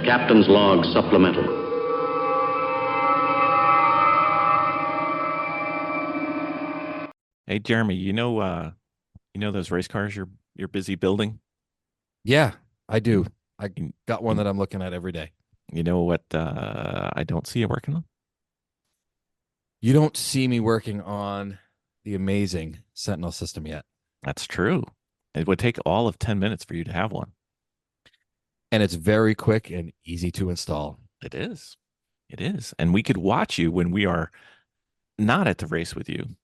Captain's Log Supplemental. Hey Jeremy, you know those race cars you're busy building? Yeah, I do. You, I you, got one that I'm looking at every day. you know what I don't see you working on? You don't see me working on the amazing Sentinel system yet. That's true. It would take all of 10 minutes for you to have one. And it's very quick and easy to install. It is. It is. And we could watch you when we are not at the race with you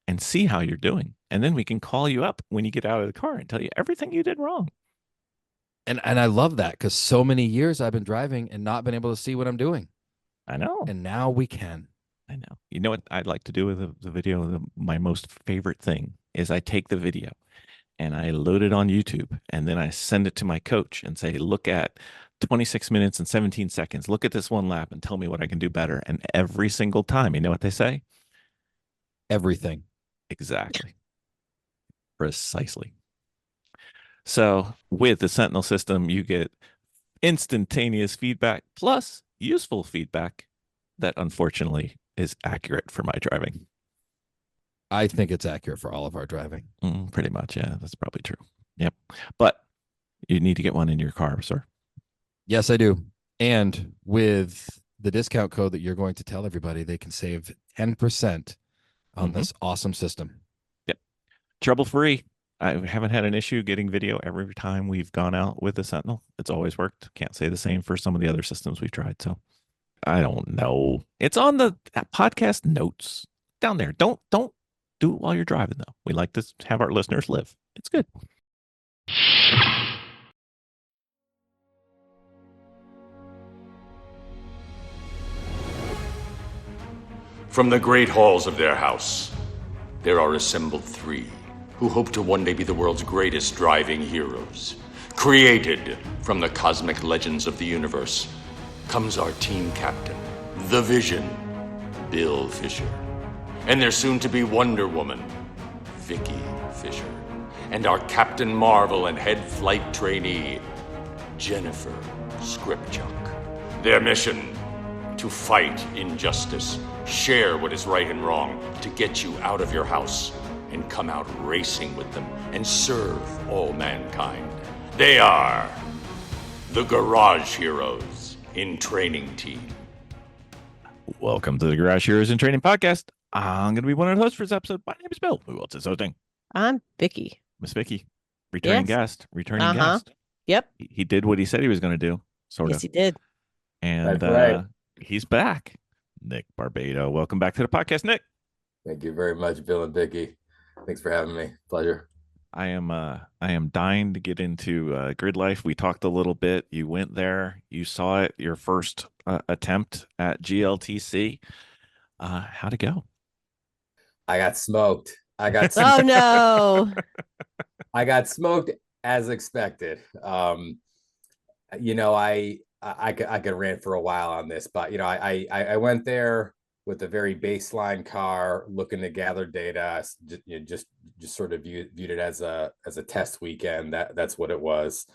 and see how you're doing. And then we can call you up when you get out of the car and tell you everything you did wrong. And I love that because so many years I've been driving and not been able to see what I'm doing. I know. And now we can. I know. You know what I'd like to do with the video? My most favorite thing is I take the video and I load it on YouTube, and then I send it to my coach and say, look at 26 minutes and 17 seconds. Look at this one lap and tell me what I can do better. And every single time, you know what they say? Everything. Exactly. Precisely. So with the Sentinel system, you get instantaneous feedback plus useful feedback that unfortunately is accurate for my driving. I think it's accurate for all of our driving. Pretty much. Yeah, that's probably true. Yep. But you need to get one in your car, sir. Yes, I do. And with the discount code that you're going to tell everybody, they can save 10% on this awesome system. Yep. Trouble-free. I haven't had an issue getting video every time we've gone out with the Sentinel. It's always worked. Can't say the same for some of the other systems we've tried. So I don't know. It's on the podcast notes down there. Don't do it while you're driving, though. We like to have our listeners live. It's good. From the great halls of their house, there are assembled three who hope to one day be the world's greatest driving heroes. Created from the cosmic legends of the universe comes our team captain, the Vision, Bill Fisher, and their soon-to-be Wonder Woman, Vicky Fisher, and our Captain Marvel and head flight trainee, Jennifer Skripchuk. Their mission: to fight injustice, share what is right and wrong, to get you out of your house and come out racing with them and serve all mankind. They are the Garage Heroes in Training Team. Welcome to the Garage Heroes in Training podcast. I'm going to be one of the hosts for this episode. My name is Bill. Who else is hosting? I'm Vicky. Miss Vicky, returning guest. Yep. He did what he said he was going to do, sort Yes, of. he did. And That's right. he's back. Nick Barbato. Welcome back to the podcast, Nick. Thank you very much, Bill and Vicky. Thanks for having me. Pleasure. I am dying to get into GridLife. We talked a little bit. You went there. You saw it. Your first attempt at GLTC. How'd it go? I got smoked. Oh no. I got smoked as expected. You know, I could rant for a while on this, but you know, I went there with a very baseline car, looking to gather data. Just sort of viewed it as a test weekend. That's what it was.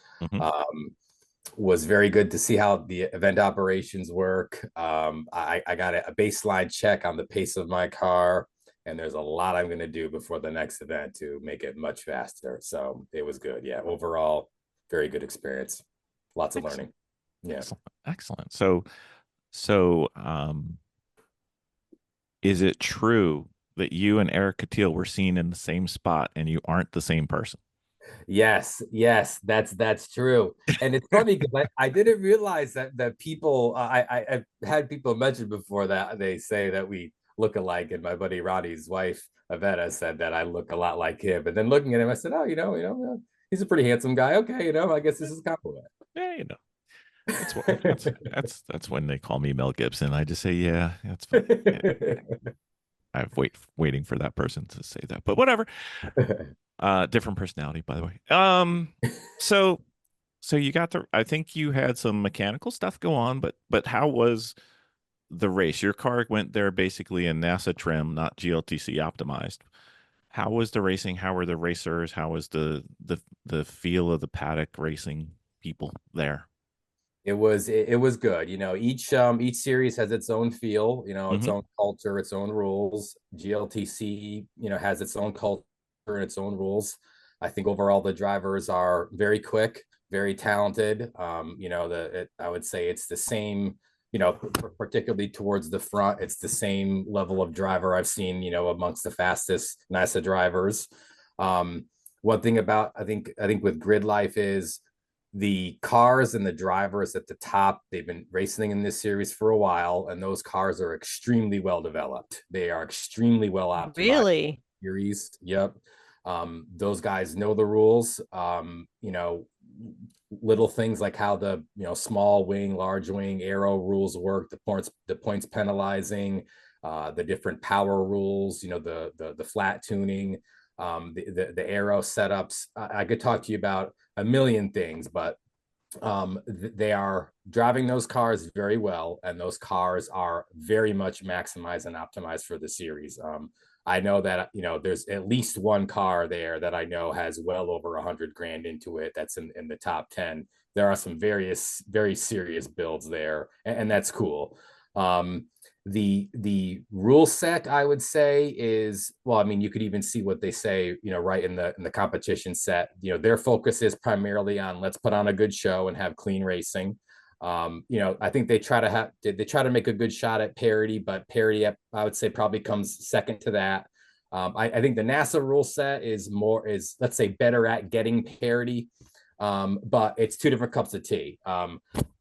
Was very good to see how the event operations work. I got a baseline check on the pace of my car, and there's a lot I'm going to do before the next event to make it much faster. So it was good. Yeah, overall, very good experience. Lots of learning. Yeah. Excellent. So, is it true that you and Eric Catil were seen in the same spot and you aren't the same person? Yes, that's true. And it's funny because I didn't realize that people, I've had people mention before that they say that we look alike, and my buddy Ronnie's wife, Avetta, said that I look a lot like him. And then looking at him, I said, oh, you know, he's a pretty handsome guy. Okay, I guess this is a compliment. Yeah, that's when they call me Mel Gibson. I just say, yeah, that's fine. I'm waiting for that person to say that, but whatever. Different personality, by the way. So you got I think you had some mechanical stuff go on, but how was the race? Your car went there basically in NASA trim, not GLTC optimized. How was the racing? How were the racers? How was the feel of the paddock racing people there? It was good. Each series has its own feel, its Mm-hmm. own culture, its own rules. GLTC, has its own culture and its own rules. I think overall the drivers are very quick, very talented. I would say it's the same, particularly towards the front, it's the same level of driver I've seen, amongst the fastest NASA drivers. One thing about I think with GridLife is the cars and the drivers at the top. They've been racing in this series for a while, and those cars are extremely well developed. They are extremely well optimized. Really? Series, yep. Those guys know the rules. Little things like how the small wing, large wing, aero rules work, the points penalizing, the different power rules, the flat tuning, the aero setups. I could talk to you about a million things, but they are driving those cars very well, and those cars are very much maximized and optimized for the series. I know that there's at least one car there that I know has well over 100 grand into it. That's in the top 10. There are some very serious builds there, and that's cool. The rule set, I would say, is, well, I mean, you could even see what they say, right in the competition set. Their focus is primarily on, let's put on a good show and have clean racing. I think they try to make a good shot at parity, but parity, I would say, probably comes second to that. I think the NASA rule set is let's say, better at getting parity, but it's two different cups of tea.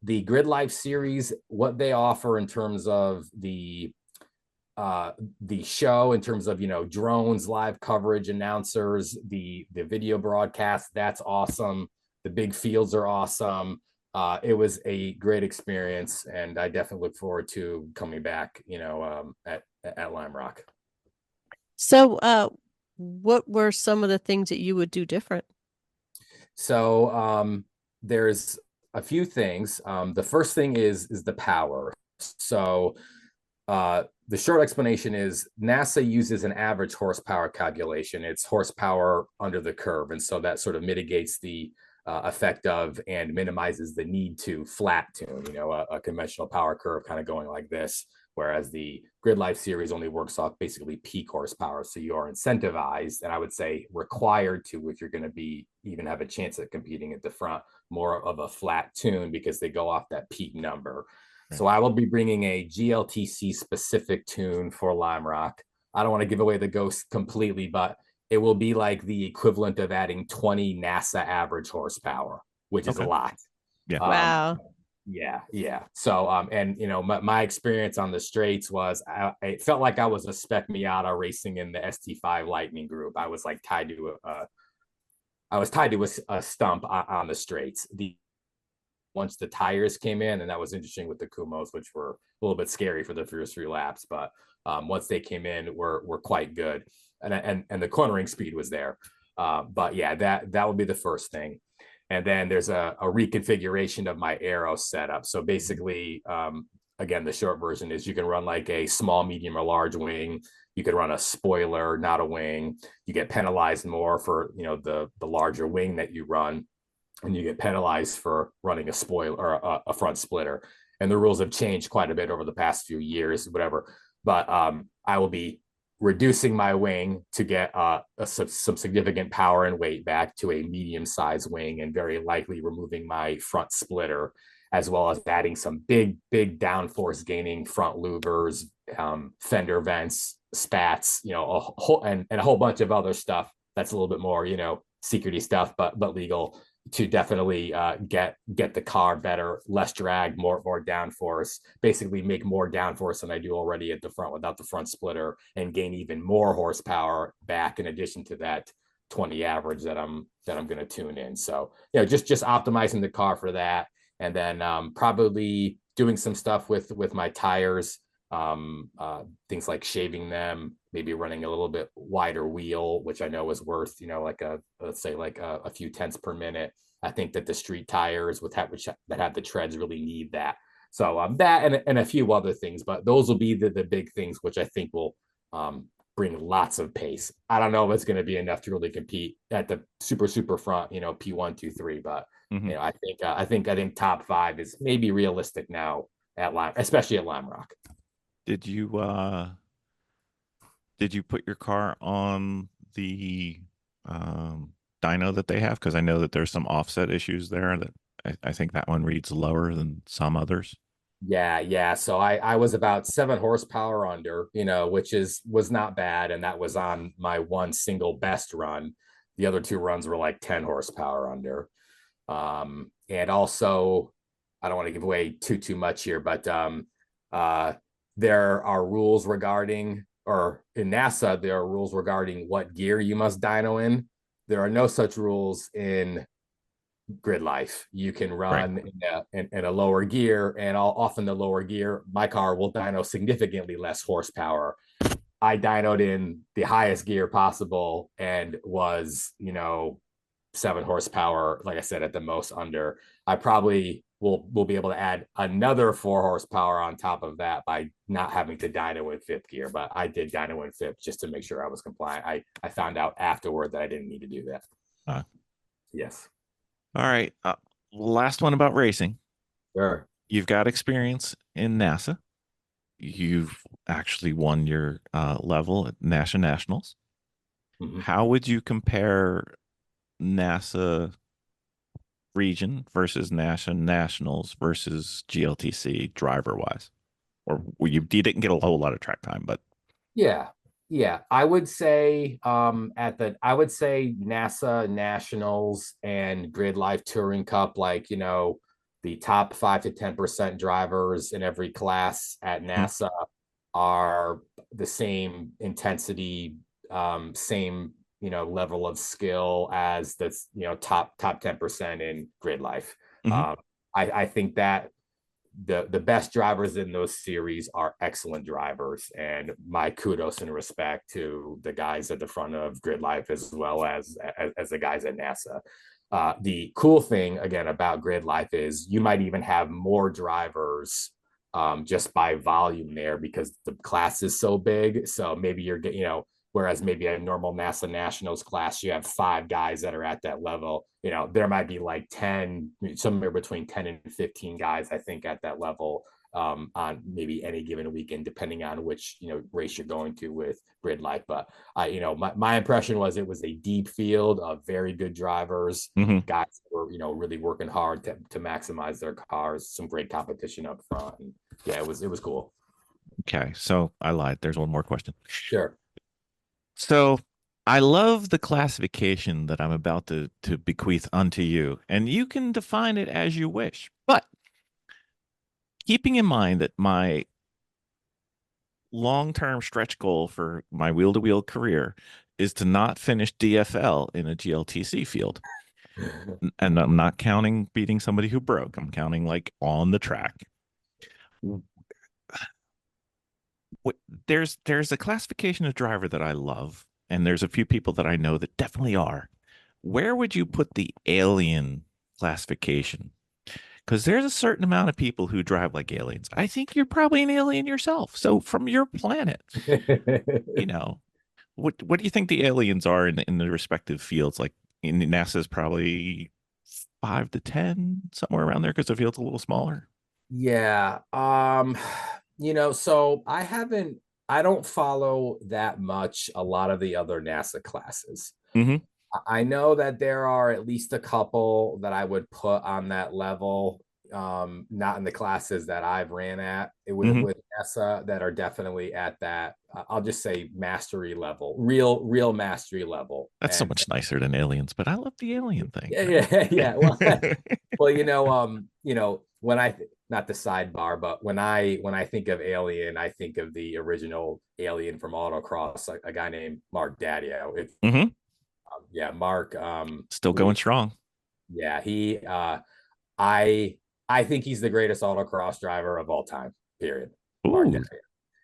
The GridLife series, what they offer in terms of the show, in terms of drones, live coverage, announcers, the video broadcast, that's awesome. The big fields are awesome. It was a great experience, and I definitely look forward to coming back at Lime Rock. So, what were some of the things that you would do different? So there's a few things. The first thing is the power. So the short explanation is NASA uses an average horsepower calculation. It's horsepower under the curve, and so that sort of mitigates the effect of and minimizes the need to flat tune, a conventional power curve kind of going like this, whereas the GridLife series only works off basically peak horsepower. So you are incentivized, and I would say required to, if you're going to be even have a chance at competing at the front, more of a flat tune, because they go off that peak number. So I will be bringing a GLTC specific tune for Lime Rock. I don't want to give away the ghost completely, but it will be like the equivalent of adding 20 NASA average horsepower, which is a lot. Yeah. Wow. Yeah. So, and my experience on the straights was, it felt like I was a spec Miata racing in the ST5 Lightning group. I was like tied to a stump on the straights. Once the tires came in, and that was interesting with the Kumos, which were a little bit scary for the first 3 laps, but once they came in, were quite good, and the cornering speed was there. But yeah, that would be the first thing. And then there's a reconfiguration of my aero setup. So basically, again, the short version is you can run like a small, medium, or large wing. You could run a spoiler, not a wing. You get penalized more for the larger wing that you run, and you get penalized for running a spoiler or a front splitter. And the rules have changed quite a bit over the past few years, whatever. But I will be reducing my wing to get some significant power and weight back to a medium-sized wing, and very likely removing my front splitter, as well as adding some big downforce gaining front louvers, fender vents, spats, a whole bunch of other stuff that's a little bit more, secrety stuff, but legal, to definitely get the car better, less drag, more downforce, basically make more downforce than I do already at the front without the front splitter, and gain even more horsepower back, in addition to that 20 average that I'm going to tune in. So just optimizing the car for that, and then probably doing some stuff with my tires, things like shaving them, maybe running a little bit wider wheel, which I know is worth like let's say like a few tenths per minute. I think that the street tires that have the treads really need that. So that and a few other things, but those will be the big things, which I think will bring lots of pace. I don't know if it's going to be enough to really compete at the super front, P1, 2, 3, but Mhm. You know, I think top 5 is maybe realistic now at Lime, especially at Lime Rock. Did you put your car on the um, dyno that they have? Because I know that there's some offset issues there that I think that one reads lower than some others. Yeah. So I was about 7 horsepower under, you know, which was not bad, and that was on my one single best run. The other 2 runs were like 10 horsepower under. And also, I don't want to give away too much here, but uh, there are rules regarding, or in NASA, there are rules regarding what gear you must dyno in. There are no such rules in GridLife. You can Right. run in a lower gear, and often the lower gear, my car will dyno significantly less horsepower. I dynoed in the highest gear possible and was, you know, 7 horsepower, like I said, at the most under. I probably will be able to add another 4 horsepower on top of that by not having to dyno in 5th gear. But I did dyno in 5th just to make sure I was compliant. I found out afterward that I didn't need to do that. Uh, Yes. all right. Last one about racing. Sure. You've got experience in NASA. You've actually won your level at NASA Nationals. Mhm. How would you compare NASA region versus NASA Nationals versus GLTC driver wise? Or you didn't get a whole lot of track time, but Yeah. I would say I would say NASA Nationals and GridLife Touring Cup, like, you know, the top 5 to 10% drivers in every class at mm, NASA are the same intensity, same, you know, level of skill as the, you know, top 10% in GridLife. mhm. Um, I think that the best drivers in those series are excellent drivers, and my kudos and respect to the guys at the front of GridLife as well as the guys at NASA. The cool thing again about GridLife is you might even have more drivers just by volume there because the class is so big. So maybe you're getting, you know, whereas maybe a normal NASA Nationals class, you have 5 guys that are at that level. You know, there might be like 10, somewhere between 10 and 15 guys, I think, at that level on maybe any given weekend, depending on which, you know, race you're going to with GridLife. But you know, my impression was it was a deep field of very good drivers, Mhm. guys who were, you know, really working hard to maximize their cars, some great competition up front. And yeah, it was cool. Okay, so I lied. There's one more question. Sure. So I love the classification that I'm about to bequeath unto you, and you can define it as you wish. But keeping in mind that my long-term stretch goal for my wheel-to-wheel career is to not finish DFL in a GLTC field. And I'm not counting beating somebody who broke. I'm counting like on the track. There's a classification of driver that I love, and there's a few people that I know that definitely are. Where would you put the alien classification? Because there's a certain amount of people who drive like aliens. I think you're probably an alien yourself. So from your planet, you know, what do you think the aliens are in the respective fields? Like in NASA's probably 5 to 10, somewhere around there, because the field's a little smaller. Yeah. You know, so I don't follow that much a lot of the other NASA classes. Mm-hmm. I know that there are at least a couple that I would put on that level, not in the classes that I've ran at Mm-hmm. with NASA, that are definitely at that, I'll just say mastery level, real mastery level. That's so And much nicer than aliens, but I love the alien thing. yeah. Well, you know, when not the sidebar, but when I think of Alien, I think of the original Alien from Autocross, a guy named Mark Daddio. Mm-hmm. Yeah, Mark. Still going strong. Yeah, I I think he's the greatest autocross driver of all time. Period. Mark Ooh, Daddio.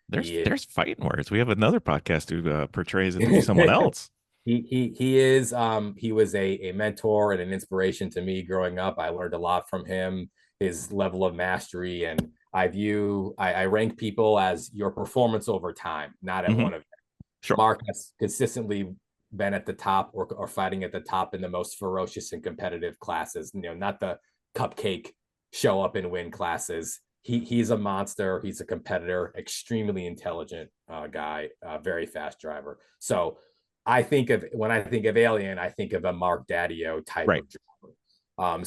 there's He is. there's fighting words. We have another podcast who portrays it to be someone else. He is he was a mentor and an inspiration to me growing up. I learned a lot from him, his level of mastery, and I rank people as your performance over time, not at Mm-hmm. one of them. Sure. Mark has consistently been at the top or fighting at the top in the most ferocious and competitive classes, not the cupcake show up and win classes. He's a monster. He's a competitor, extremely intelligent guy, very fast driver. So when I think of Alien, I think of a Mark Daddio type Right. of driver. I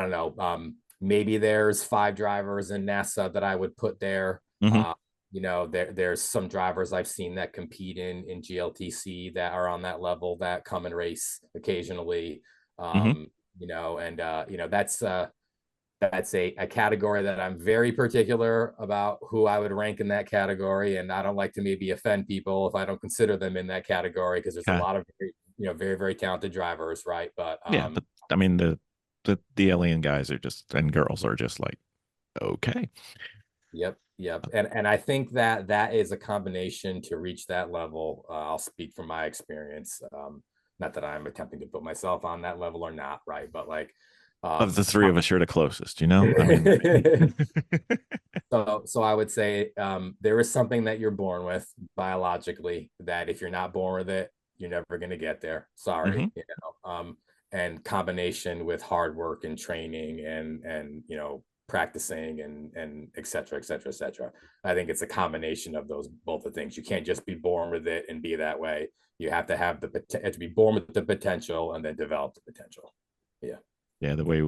don't know. Maybe there's 5 drivers in NASA that I would put there. There's some drivers I've seen that compete in GLTC that are on that level that come and race occasionally. That's a category that I'm very particular about who I would rank in that category. And I don't like to maybe offend people if I don't consider them in that category, because there's a lot of very, very talented drivers, right? But but I mean the Alien guys are just, and girls are just like, okay. Yep. And I think that is a combination to reach that level. I'll speak from my experience. Not that I'm attempting to put myself on that level or not, right? But like, of the 3 of us, you're the closest, I mean. So I would say there is something that you're born with biologically, that if you're not born with it, you're never going to get there. Sorry. And combination with hard work and training and practicing and et cetera, et cetera, et cetera. I think it's a combination of both the things. You can't just be born with it and be that way. You have to have to be born with the potential and then develop the potential. Yeah, the way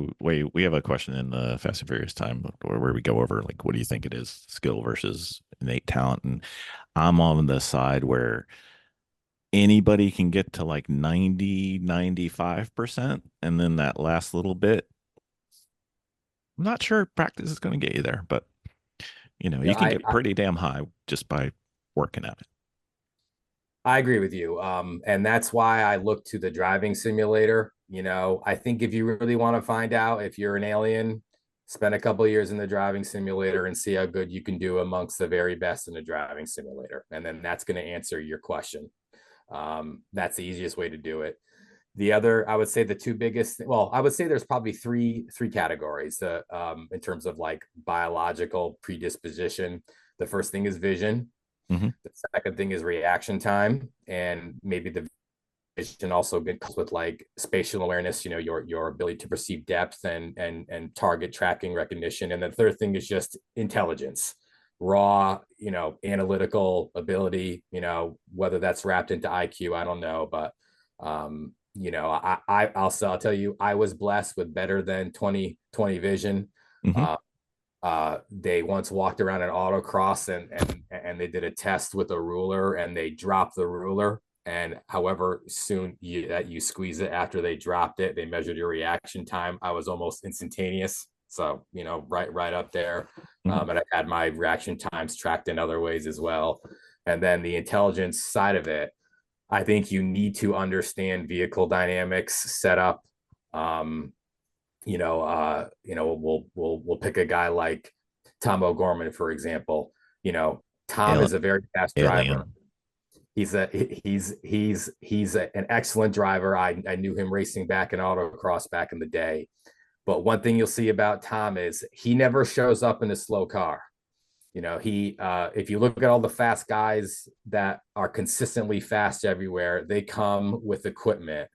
we have a question in the Fast and Furious time where we go over, like, what do you think it is, skill versus innate talent? And I'm on the side where anybody can get to like 90-95%, and then that last little bit, I'm not sure practice is going to get you there, but you can get pretty damn high just by working at it. I agree with you. And that's why I look to the driving simulator. I think if you really want to find out if you're an alien, spend a couple of years in the driving simulator and see how good you can do amongst the very best in the driving simulator. And then that's going to answer your question. That's the easiest way to do it. The other, I would say the 2 biggest, well, I would say there's probably three categories in terms of like biological predisposition. The first thing is vision. The second thing is reaction time, and maybe the vision also comes with like spatial awareness, your ability to perceive depth and target tracking recognition. And the third thing is just intelligence, raw, analytical ability, whether that's wrapped into IQ, I don't know. But I'll tell you, I was blessed with better than 20/20 vision. They once walked around an autocross and they did a test with a ruler, and they dropped the ruler, and however soon you squeeze it after they dropped it, they measured your reaction time. I was almost instantaneous. So, right up there. And I had my reaction times tracked in other ways as well. And then the intelligence side of it, I think you need to understand vehicle dynamics, setup. We'll pick a guy like Tom O'Gorman, for example. Tom is a very fast driver. He's an excellent driver. I knew him racing back in autocross back in the day. But one thing you'll see about Tom is he never shows up in a slow car. If you look at all the fast guys that are consistently fast everywhere, they come with equipment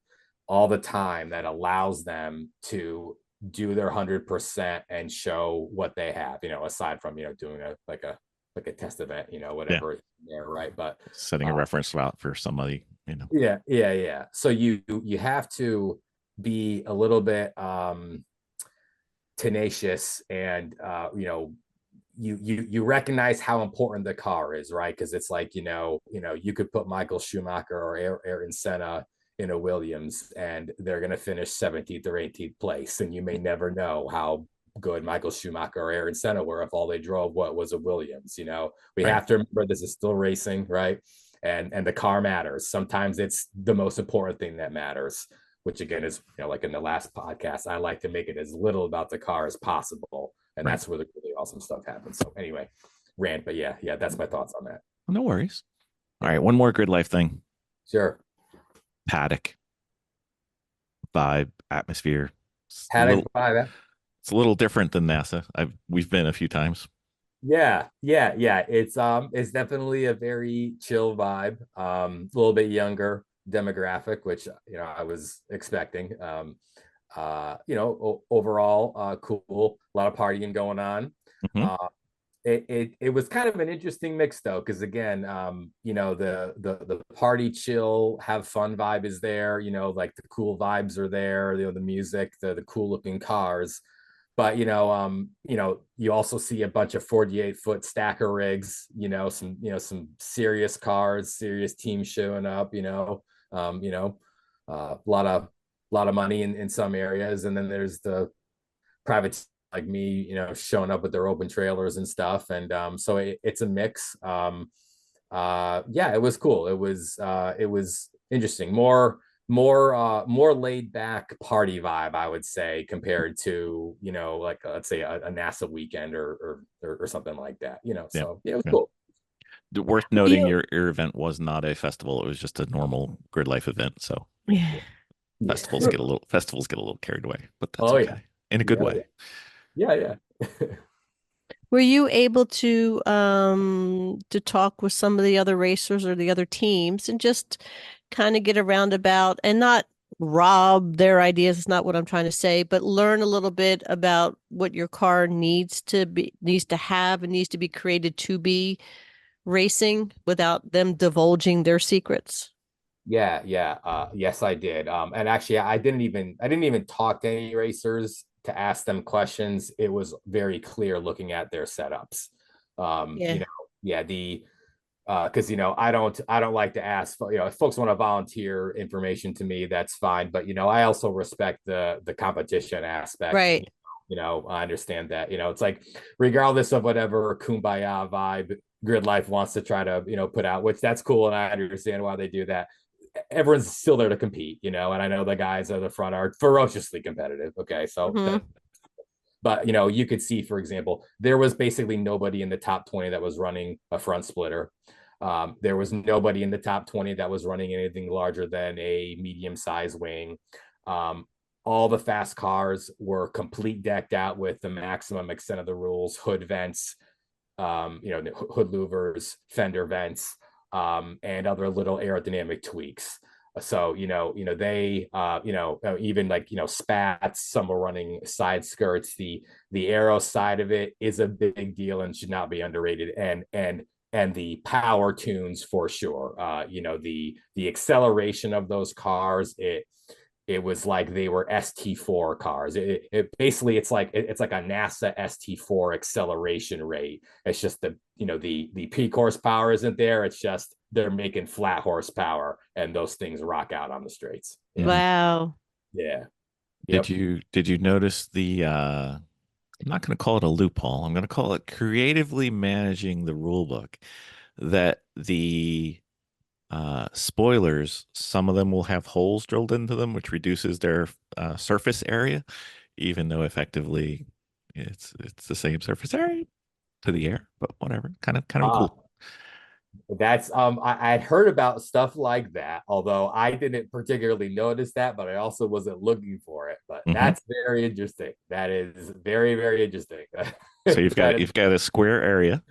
all the time that allows them to do their 100% and show what they have, aside from, doing a test event, whatever. Yeah, right. But setting a reference route for somebody, Yeah. So you have to be a little bit tenacious, and you recognize how important the car is, right? Because it's like, you could put Michael Schumacher or Ayrton Senna in a Williams, and they're going to finish 17th or 18th place, and you may never know how good Michael Schumacher or Ayrton Senna were if all they drove was a Williams. We have to remember this is still racing, right? And the car matters. Sometimes it's the most important thing that matters, which again is, like in the last podcast, I like to make it as little about the car as possible. And that's where the really awesome stuff happens. So anyway, rant, but yeah, that's my thoughts on that. No worries. All right, one more GridLife thing. Sure. Paddock vibe, atmosphere. Paddock vibe. It's a little different than NASA. We've been a few times. Yeah. It's definitely a very chill vibe. A little bit younger demographic, which I was expecting. Overall, cool. A lot of partying going on. Hmm. Uh, it was kind of an interesting mix though, because again, the party chill, have fun vibe is there. Like the cool vibes are there. The music, the cool looking cars. But you also see a bunch of 48-foot stacker rigs. Some serious cars, serious teams showing up. A lot of money in some areas, and then there's the private like me, showing up with their open trailers and stuff. And so it's a mix. Yeah, it was cool. It was interesting. More laid back party vibe, I would say, compared to like let's say a NASA weekend or something like that. Yeah. So yeah, it was Yeah. cool. Worth Do noting, you? your event was not a festival. It was just a normal grid life event. So Yeah. Yeah. festivals get a little carried away, but that's Oh yeah. okay in a good Yeah. way. Yeah. Were you able to talk with some of the other racers or the other teams and just kind of get a roundabout and not rob their ideas, is not what I'm trying to say, but learn a little bit about what your car needs to have and needs to be created to be racing without them divulging their secrets? Yeah. Yes, I did. And actually, I didn't even talk to any racers to ask them questions. It was very clear looking at their setups. Yeah. Yeah, because I don't like to ask. If folks want to volunteer information to me, that's fine. But I also respect the competition aspect. Right. I understand that. It's like regardless of whatever kumbaya vibe Grid Life wants to try to put out, which that's cool, and I understand why they do that. Everyone's still there to compete, and I know the guys at the front are ferociously competitive. Okay, so Hmm. but you could see, for example, there was basically nobody in the top 20 that was running a front splitter. There was nobody in the top 20 that was running anything larger than a medium size wing. Um, all the fast cars were decked out with the maximum extent of the rules, hood vents, hood louvers, fender vents, and other little aerodynamic tweaks. So they even like spats. Some were running side skirts. The aero side of it is a big deal and should not be underrated. And the power tunes for sure. The acceleration of those cars, it was like they were ST4 cars. It basically it's like a NASA ST4 acceleration rate. It's just the peak horsepower isn't there. It's just they're making flat horsepower, and those things rock out on the straights. Yeah, Mhm. Wow. yeah, Did yep. you notice the I'm not going to call it a loophole. I'm going to call it creatively managing the rule book, that the spoilers, some of them will have holes drilled into them, which reduces their surface area, even though effectively it's the same surface area to the air, but whatever. Kind of Ah, cool. that's I'd heard about stuff like that, although I didn't particularly notice that, but I also wasn't looking for it. But Hmm. that's very interesting. That is very, very interesting. So That you've got a square area,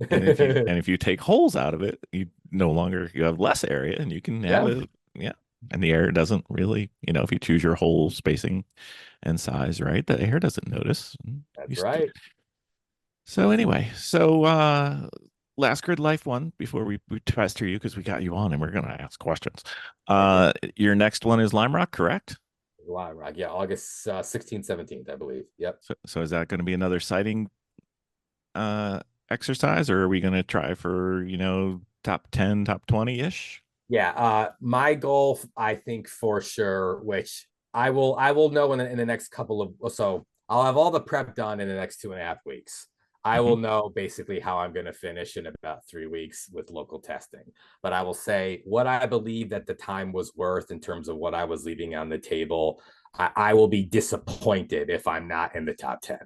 and is, if you take holes out of it, you have less area, and you can have yeah, a yeah. And the air doesn't really, if you choose your hole spacing and size right, the air doesn't notice. You that's st- right. so anyway, last grid life one before we pester you because we got you on and we're gonna ask questions. Yeah. Your next one is Lime Rock, correct? Lime Rock. Yeah, August 16th, 17th, I believe. Yep. So is that going to be another sighting uh exercise, or are we gonna try for top 10, top 20 ish? Yeah. My goal, I think for sure, which I will know in the next couple of so I'll have all the prep done in the next 2.5 weeks. I Hmm. will know basically how I'm going to finish in about 3 weeks with local testing. But I will say what I believe that the time was worth in terms of what I was leaving on the table. I will be disappointed if I'm not in the top 10.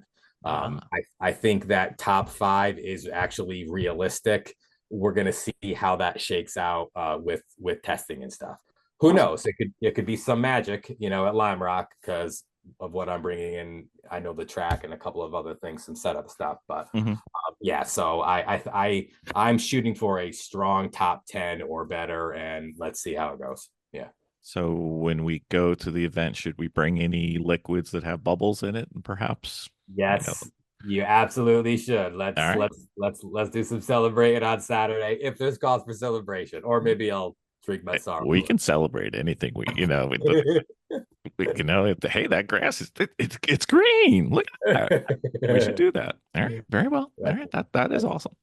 Ah, I think that top five is actually realistic. We're going to see how that shakes out with testing and stuff. Who awesome. knows? It could be some magic, at Lime Rock, because of what I'm bringing in. I know the track and a couple of other things, some setup stuff, but yeah. So I'm shooting for a strong top 10 or better, and let's see how it goes. Yeah. So when we go to the event, should we bring any liquids that have bubbles in it, and perhaps? Yes, you absolutely should. All right. Let's do some celebrating on Saturday if there's cause for celebration, or maybe I'll drink my sorrow. We can celebrate anything hey, that grass is it's green. Look at that. We should do that. All right, very well. All right, that is awesome.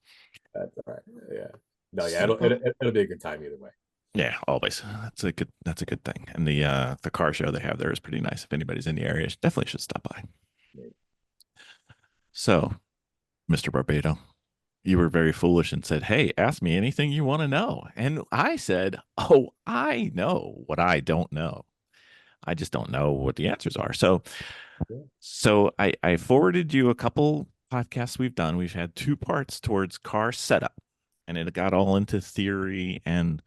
That's all right. Yeah. No, yeah, it'll be a good time either way. Yeah, always. That's a good thing. And the car show they have there is pretty nice. If anybody's in the area, definitely should stop by. So, Mr. Barbato, you were very foolish and said, "Hey, ask me anything you want to know." And I said, "Oh, I know what I don't know. I just don't know what the answers are." So I forwarded you a couple podcasts we've done. We've had 2 parts towards car setup, and it got all into theory and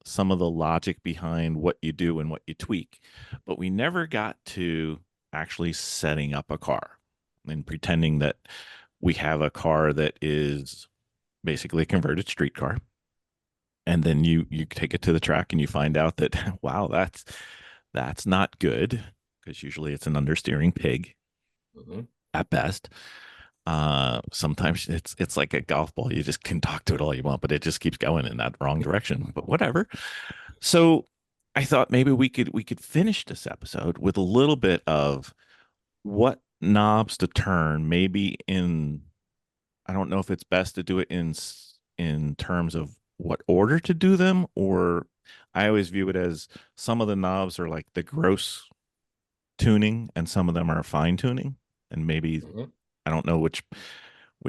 some of the logic behind what you do and what you tweak. But we never got to actually setting up a car and pretending that we have a car that is basically a converted street car. And then you take it to the track and you find out that, wow, that's not good, because usually it's an understeering pig at best. Sometimes it's like a golf ball. You just can talk to it all you want, but it just keeps going in that wrong direction. But whatever. So I thought maybe we could finish this episode with a little bit of what knobs to turn. Maybe I don't know if it's best to do it in terms of what order to do them, or I always view it as some of the knobs are like the gross tuning and some of them are fine tuning, and maybe I don't know which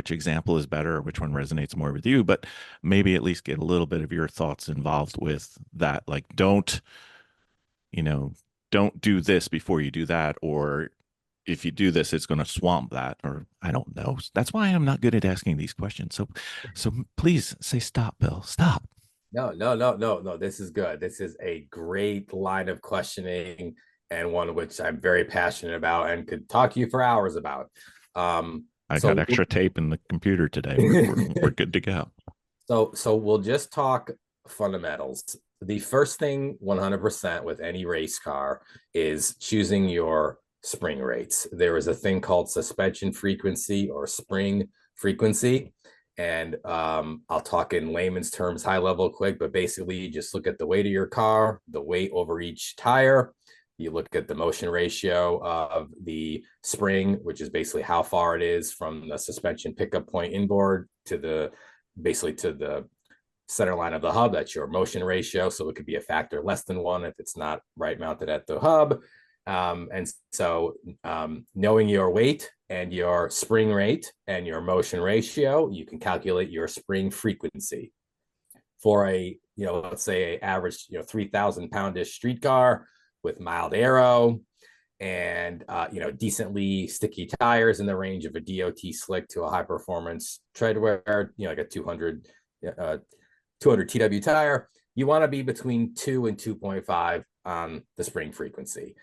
example is better or which one resonates more with you, but maybe at least get a little bit of your thoughts involved with that. Like, don't do this before you do that, or if you do this, it's going to swamp that, or I don't know. That's why I'm not good at asking these questions. So please say stop, Bill. Stop. No. This is good. This is a great line of questioning, and one which I'm very passionate about and could talk to you for hours about. I got extra tape in the computer today. We're good to go. So we'll just talk fundamentals. The first thing 100% with any race car is choosing your spring rates. There is a thing called suspension frequency or spring frequency. And I'll talk in layman's terms, high level quick, but basically you just look at the weight of your car, the weight over each tire. You look at the motion ratio of the spring, which is basically how far it is from the suspension pickup point inboard to the center line of the hub. That's your motion ratio. So it could be a factor less than 1 if it's not right mounted at the hub. And so knowing your weight and your spring rate and your motion ratio, you can calculate your spring frequency. For let's say an average 3,000 poundish street car with mild aero and decently sticky tires in the range of a DOT slick to a high performance treadwear, like a 200 TW tire, you want to be between 2 and 2.5 on the spring frequency.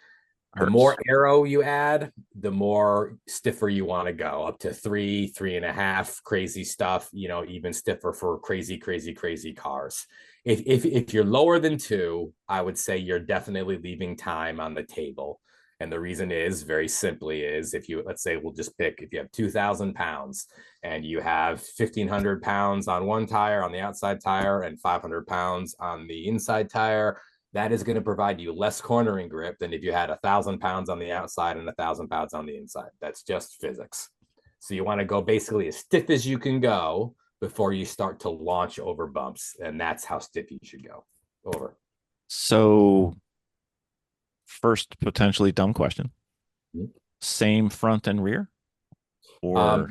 The more aero you add, the more stiffer you want to go, up to 3.5, crazy stuff, even stiffer for crazy cars. If you're lower than 2, I would say you're definitely leaving time on the table. And the reason is very simply is let's say we'll just pick, if you have 2,000 pounds and you have 1,500 pounds on one tire, on the outside tire, and 500 pounds on the inside tire, that is going to provide you less cornering grip than if you had 1,000 pounds on the outside and 1,000 pounds on the inside. That's just physics. So you want to go basically as stiff as you can go before you start to launch over bumps. And that's how stiff you should go. Over. So first, potentially dumb question. Same front and rear? Or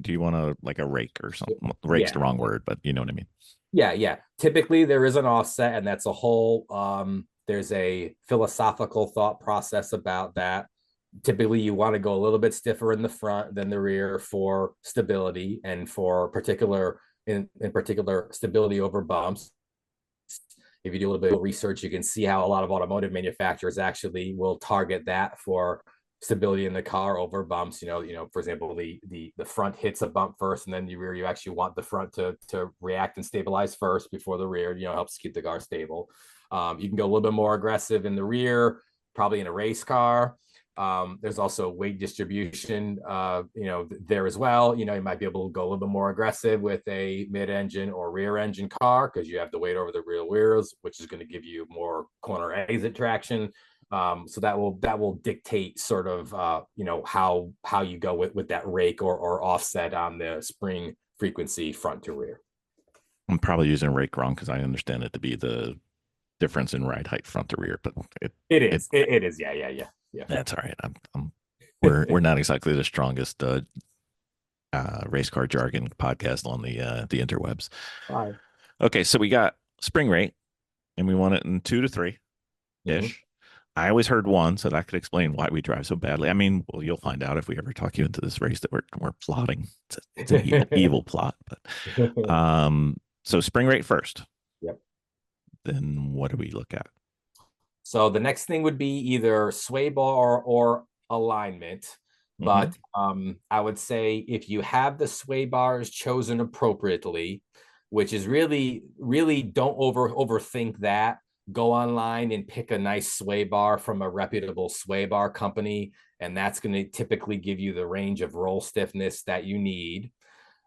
do you want like a rake or something? Rake's the wrong word, but you know what I mean? Yeah. Typically there is an offset, and that's a whole, there's a philosophical thought process about that. Typically you want to go a little bit stiffer in the front than the rear for stability and for in particular stability over bumps. if you do a little bit of research, you can see how a lot of automotive manufacturers actually will target that for stability in the car over bumps. For example, the front hits a bump first, and then the rear, you actually want the front to react and stabilize first before the rear. Helps keep the car stable. You can go a little bit more aggressive in the rear, probably in a race car. There's also weight distribution, there as well. You might be able to go a little bit more aggressive with a mid-engine or rear-engine car because you have the weight over the rear wheels, which is going to give you more corner exit traction. So that will dictate sort of how you go with that rake or offset on the spring frequency front to rear. I'm probably using rake wrong because I understand it to be the difference in ride height front to rear, but it is. Yeah. That's all right. We're not exactly the strongest race car jargon podcast on the interwebs. Bye. Okay, so we got spring rate, and we want it in 2 to 3 ish. Mm-hmm. I always heard 1, so that could explain why we drive so badly. I mean, well, you'll find out if we ever talk you into this race that we're plotting. It's an evil plot, but so spring rate first. Yep. Then what do we look at? So the next thing would be either sway bar or alignment. But I would say if you have the sway bars chosen appropriately, which is really don't overthink that. Go online and pick a nice sway bar from a reputable sway bar company, and that's going to typically give you the range of roll stiffness that you need.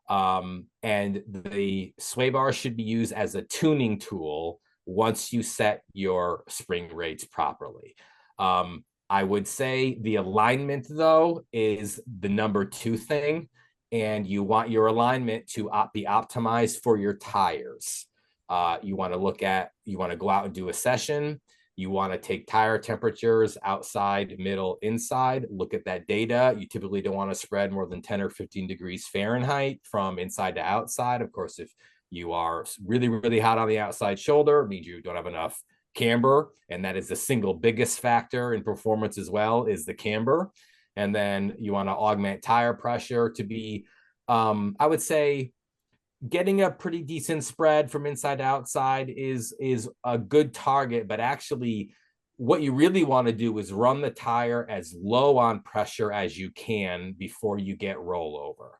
And the sway bar should be used as a tuning tool once you set your spring rates properly. I would say the alignment, though, is the number 2 thing, and you want your alignment to be optimized for your tires. You want to go out and do a session. You want to take tire temperatures outside, middle, inside, look at that data. You typically don't want to spread more than 10 or 15 degrees Fahrenheit from inside to outside. Of course, if you are really, really hot on the outside shoulder, it means you don't have enough camber. And that is the single biggest factor in performance as well, is the camber. And then you want to augment tire pressure to be, I would say, getting a pretty decent spread from inside to outside is a good target, but actually what you really want to do is run the tire as low on pressure as you can before you get rollover.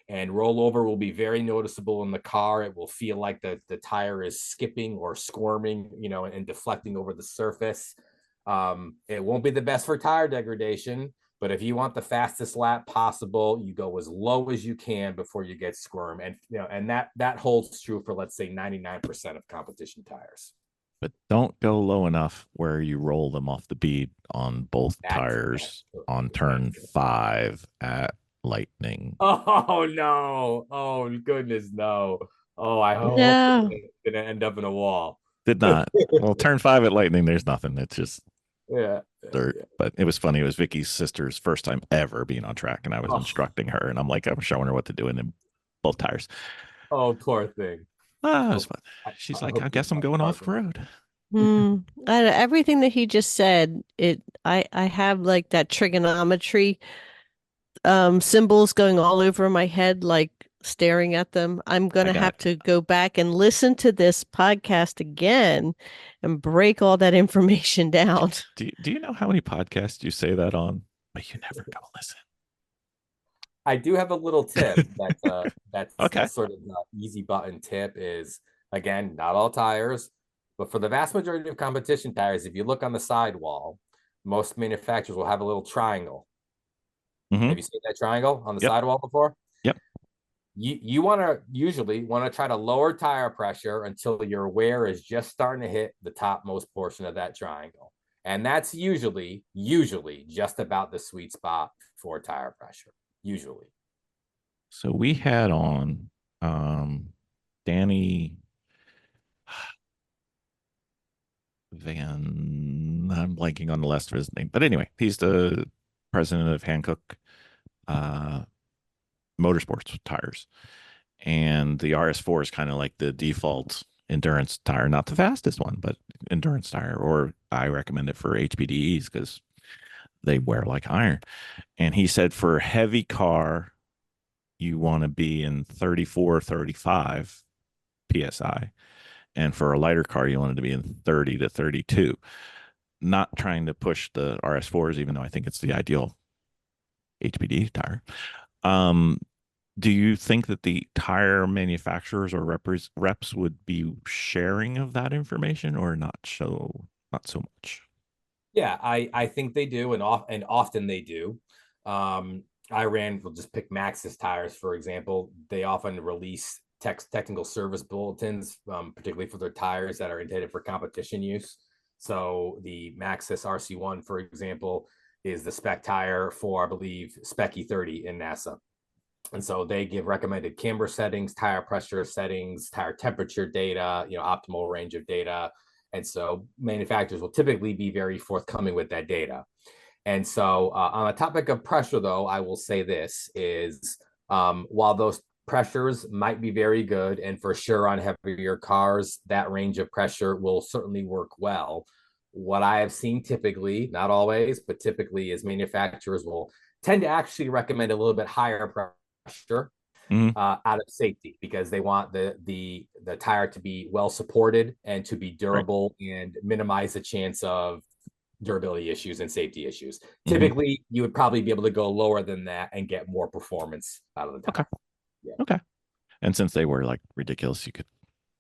And rollover will be very noticeable in the car. It will feel like the tire is skipping or squirming, and deflecting over the surface. It won't be the best for tire degradation, but if you want the fastest lap possible, you go as low as you can before you get squirm. And that holds true for, let's say, 99% of competition tires. But don't go low enough where you roll them off the bead on both tires on turn 5 at Lightning. Oh, no. Oh, goodness, no. Oh, I hope it's going to end up in a wall. Did not. Well, turn 5 at Lightning, there's nothing. It's just dirt. Yeah. But it was funny. It was Vicky's sister's first time ever being on track, and I was instructing her, and I'm showing her what to do in both tires. Oh, poor thing. It was fun. She's like, I guess I'm going off the road. Everything that he just said, I have like that trigonometry symbols going all over my head, like staring at them. I'm going to have to go back and listen to this podcast again and break all that information down. Do you know how many podcasts you say that on? But you never go listen. I do have a little tip that's okay. That's sort of an easy button tip is, again, not all tires, but for the vast majority of competition tires, if you look on the sidewall, most manufacturers will have a little triangle. Have you seen that triangle on the sidewall before? Yep. You usually want to try to lower tire pressure until your wear is just starting to hit the topmost portion of that triangle. And that's usually just about the sweet spot for tire pressure, usually. So we had on Danny I'm blanking on the last of his name. But anyway, he's the president of Hankook Motorsports tires. And the RS4 is kind of like the default endurance tire, not the fastest one, but endurance tire. Or I recommend it for HPDEs because they wear like iron. And he said for a heavy car, you want to be in 34, 35 PSI. And for a lighter car, you want it to be in 30 to 32. Not trying to push the RS4s, even though I think it's the ideal HPD tire. Um, do you think that the tire manufacturers or reps would be sharing of that information, or not so much? Yeah, I think they do, and often they do. We'll just pick Maxxis tires, for example. They often release technical service bulletins, particularly for their tires that are intended for competition use. So the Maxxis RC1, for example, is the spec tire for, I believe, Spec E30 in NASA. And so they give recommended camber settings, tire pressure settings, tire temperature data, optimal range of data. And so manufacturers will typically be very forthcoming with that data. And so on the topic of pressure, though, I will say this is while those pressures might be very good, and for sure on heavier cars, that range of pressure will certainly work well. What I have seen typically, not always, but typically, is manufacturers will tend to actually recommend a little bit higher pressure out of safety, because they want the tire to be well supported and to be durable, right, and minimize the chance of durability issues and safety issues. Typically, you would probably be able to go lower than that and get more performance out of the tire. Okay. Yeah. Okay. And since they were like ridiculous, you could,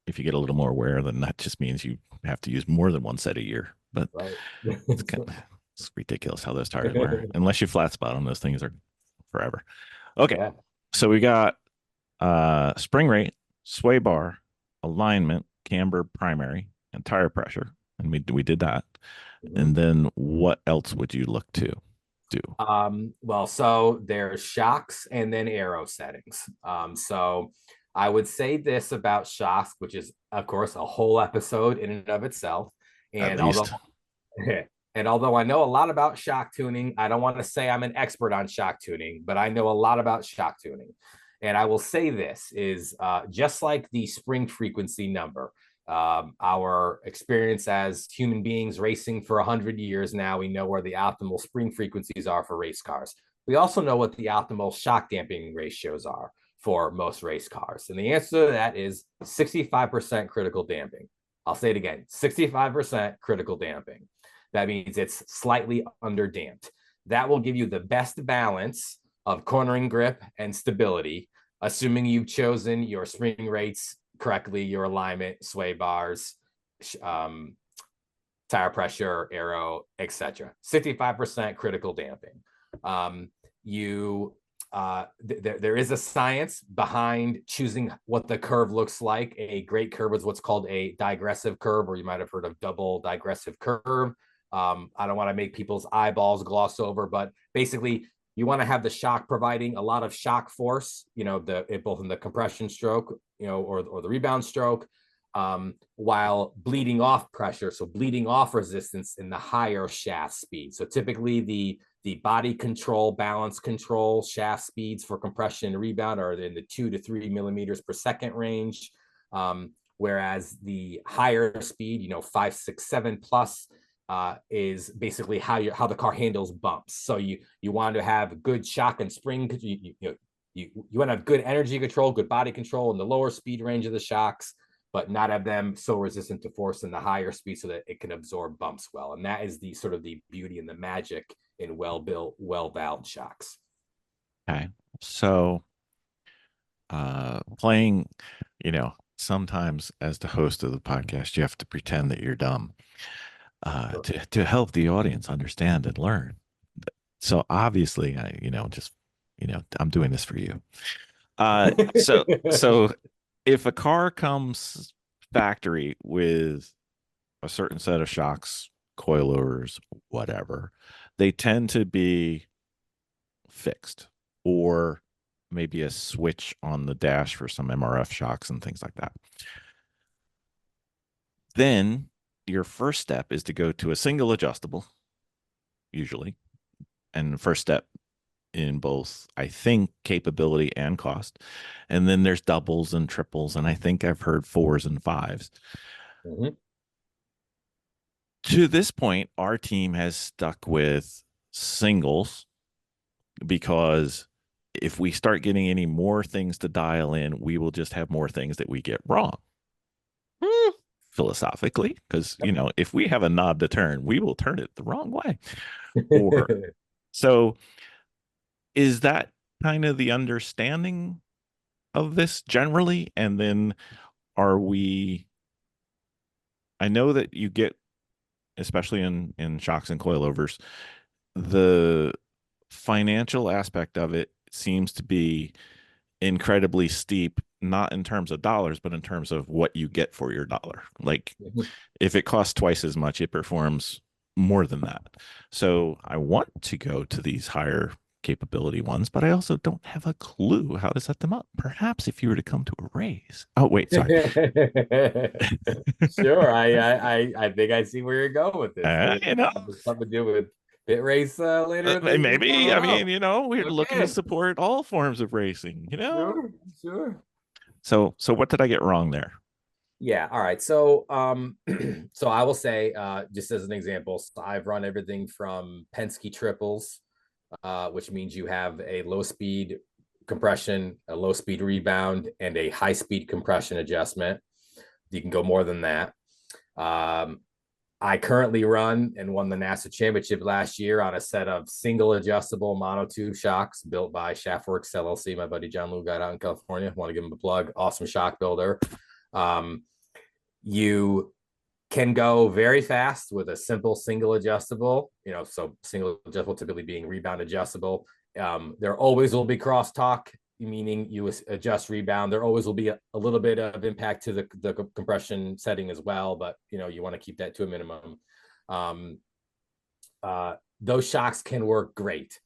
if you get a little more wear, then that just means you have to use more than one set a year. But right. It's ridiculous how those tires wear. Unless you flat spot them, those things are forever. Okay. Yeah. So we got spring rate, sway bar, alignment, camber primary, and tire pressure. And we did that. And then what else would you look to do? Well, so there's shocks and then aero settings. So I would say this about shocks, which is, of course, a whole episode in and of itself. And although I know a lot about shock tuning, I don't want to say I'm an expert on shock tuning, but I know a lot about shock tuning. And I will say this is just like the spring frequency number. Our experience as human beings racing for 100 years now, we know where the optimal spring frequencies are for race cars. We also know what the optimal shock damping ratios are for most race cars. And the answer to that is 65% critical damping. I'll say it again, 65% critical damping. That means it's slightly under damped. That will give you the best balance of cornering grip and stability, assuming you've chosen your spring rates correctly, your alignment, sway bars, tire pressure, aero, etc. 65% critical damping. There is a science behind choosing what the curve looks like. A great curve is what's called a digressive curve, or you might have heard of double digressive curve. I don't want to make people's eyeballs gloss over, but basically you want to have the shock providing a lot of shock force, both in the compression stroke, or the rebound stroke, while bleeding off pressure. So bleeding off resistance in the higher shaft speed. So typically the body control, balance control shaft speeds for compression and rebound are in the 2 to 3 millimeters per second range. Whereas the higher speed, 5, 6, 7 plus, is basically how the car handles bumps. So you want to have good shock and spring. You want to have good energy control, good body control in the lower speed range of the shocks, but not have them so resistant to force in the higher speed so that it can absorb bumps well. And that is the sort of the beauty and the magic in well-built, well-valved shocks. Okay. So playing, sometimes as the host of the podcast, you have to pretend that you're dumb. To help the audience understand and learn. So obviously, I'm doing this for you. So if a car comes factory with a certain set of shocks, coilovers, whatever, they tend to be fixed, or maybe a switch on the dash for some MRF shocks and things like that. Then your first step is to go to a single adjustable, usually. And the first step in both, I think, capability and cost. And then there's doubles and triples. And I think I've heard 4s and 5s. Mm-hmm. To this point, our team has stuck with singles, because if we start getting any more things to dial in, we will just have more things that we get wrong. philosophically, because if we have a knob to turn, we will turn it the wrong way. Or so is that kind of the understanding of this generally? And then are we, I know that you get, especially in shocks and coilovers, the financial aspect of it seems to be incredibly steep, not in terms of dollars, but in terms of what you get for your dollar. Like if it costs twice as much, it performs more than that. So I want to go to these higher capability ones, but I also don't have a clue how to set them up. Perhaps if you were to come to a raise. Oh, wait, sorry. Sure. I think I see where you're going with this. Something to do with bit race later. Maybe. I mean, we're looking to Okay. support all forms of racing, Sure. So what did I get wrong there? Yeah. All right. So, so I will say, just as an example, so I've run everything from Penske triples, which means you have a low speed compression, a low speed rebound, and a high speed compression adjustment. You can go more than that. I currently run and won the NASA championship last year on a set of single adjustable monotube shocks built by Shaftworks LLC. My buddy John Lou got out in California. Want to give him a plug. Awesome shock builder. You can go very fast with a simple single adjustable, so single adjustable typically being rebound adjustable. There always will be crosstalk, meaning you adjust rebound. There always will be a little bit of impact to the compression setting as well, but you want to keep that to a minimum. Those shocks can work great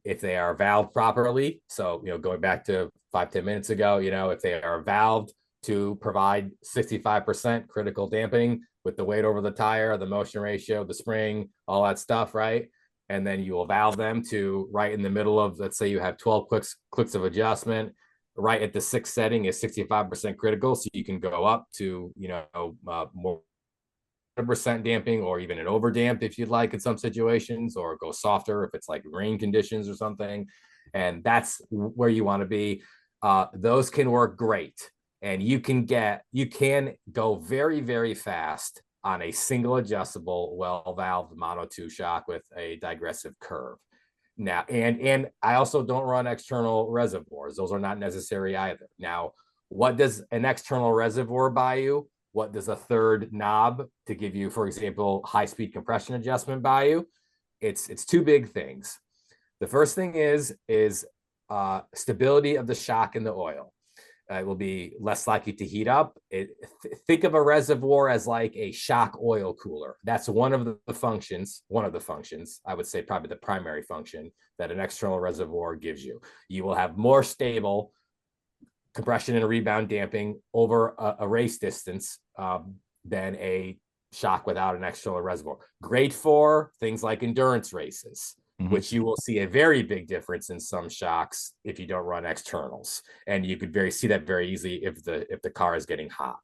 if they are valved properly. So going back to 5-10 minutes ago, if they are valved to provide 65% critical damping with the weight over the tire, the motion ratio, the spring, all that stuff, right? And then you will valve them to right in the middle of, let's say you have 12 clicks of adjustment, right at the 6th setting is 65% critical. So you can go up to, more percent damping or even an over damp if you'd like in some situations, or go softer if it's like rain conditions or something. And that's where you want to be. Those can work great. And you can go very, very fast on a single adjustable, well-valved mono 2 shock with a digressive curve. Now, and I also don't run external reservoirs. Those are not necessary either. Now, what does an external reservoir buy you? What does a third knob to give you, for example, high-speed compression adjustment buy you? It's two big things. The first thing is stability of the shock in the oil. It will be less likely to heat up. Think of a reservoir as like a shock oil cooler. That's one of the functions, I would say probably the primary function that an external reservoir gives you. You will have more stable compression and rebound damping over a race distance than a shock without an external reservoir. Great for things like endurance races, which you will see a very big difference in some shocks if you don't run externals. And you could see that very easily if the car is getting hot.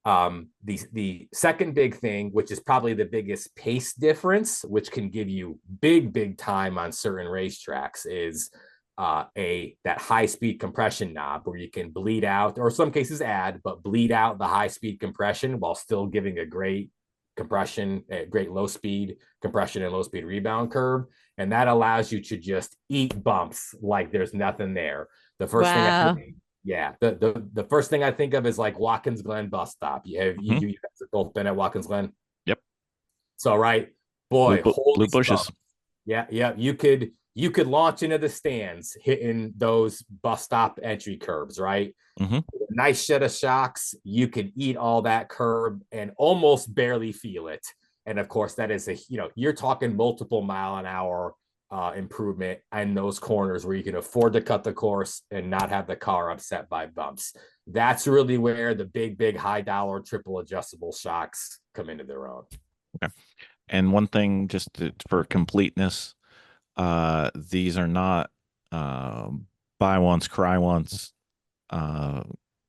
The second big thing, which is probably the biggest pace difference, which can give you big time on certain racetracks, is that high speed compression knob where you can bleed out, or some cases add, but bleed out the high speed compression while still giving a great compression, a great low speed compression and low speed rebound curve. And that allows you to just eat bumps like there's nothing there. The first thing the first thing I think of is like Watkins Glen bus stop. You guys have both been at Watkins Glen? Yep. So right, boy, blue bushes. Yeah. You could launch into the stands hitting those bus stop entry curbs, right? Nice set of shocks. You can eat all that curb and almost barely feel it. And of course, that is you're talking multiple mile an hour improvement in those corners where you can afford to cut the course and not have the car upset by bumps. That's really where the big high dollar triple adjustable shocks come into their own. Okay. And one thing for completeness, these are not buy once, cry once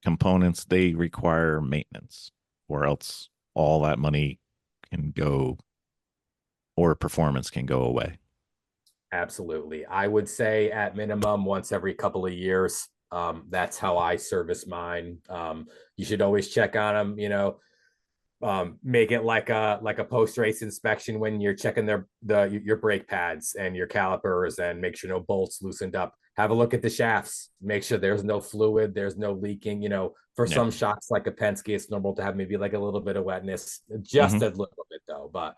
components. They require maintenance, or else all that money can go, or performance can go away. Absolutely. I would say at minimum once every couple of years, That's how I service mine. You should always check on them, make it like a post-race inspection when you're checking your brake pads and your calipers, and make sure no bolts loosened up. Have a look at the shafts, make sure there's no fluid, there's no leaking. For some shocks like a Penske, it's normal to have maybe like a little bit of wetness, just a little bit though. But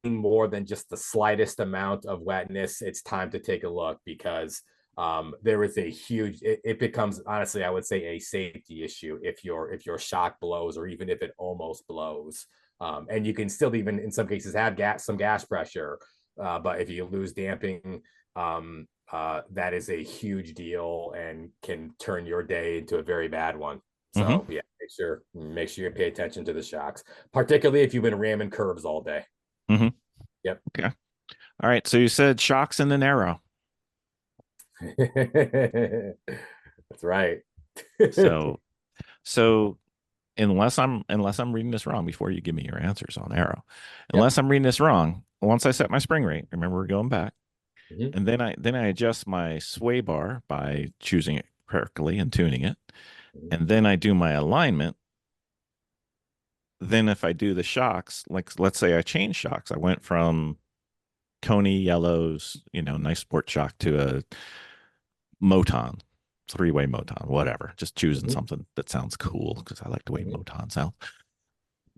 more than just the slightest amount of wetness, it's time to take a look, because there is a huge, it becomes, honestly, I would say, a safety issue if your shock blows, or even if it almost blows. And you can still, even in some cases, have some gas pressure, but if you lose damping, that is a huge deal and can turn your day into a very bad one. So yeah, make sure you pay attention to the shocks, particularly if you've been ramming curves all day. Yep. Okay. All right. So you said shocks in an Aero. That's right. So unless I'm reading this wrong, before you give me your answers on Aero, unless I'm reading this wrong, once I set my spring rate, remember we're going back, and then I adjust my sway bar by choosing it correctly and tuning it, and then I do my alignment. Then if I do the shocks, like let's say I change shocks, I went from Coney yellows, nice sport shock, to a Moton, 3-way Moton, whatever, just choosing something that sounds cool because I like the way Moton sounds.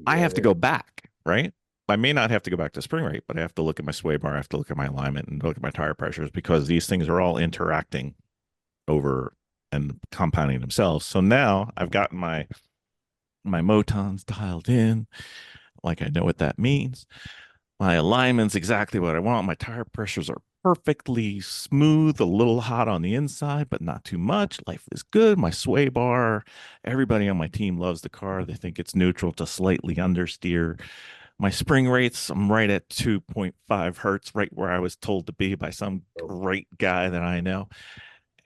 I have to go back, right? I may not have to go back to spring rate, but I have to look at my sway bar, I have to look at my alignment and look at my tire pressures, because these things are all interacting over and compounding themselves. So now I've gotten my Motons dialed in, like I know what that means. My alignment's exactly what I want. My tire pressures are perfectly smooth, a little hot on the inside, but not too much. Life is good. My sway bar, everybody on my team loves the car. They think it's neutral to slightly understeer. My spring rates, I'm right at 2.5 hertz, right where I was told to be by some great guy that I know.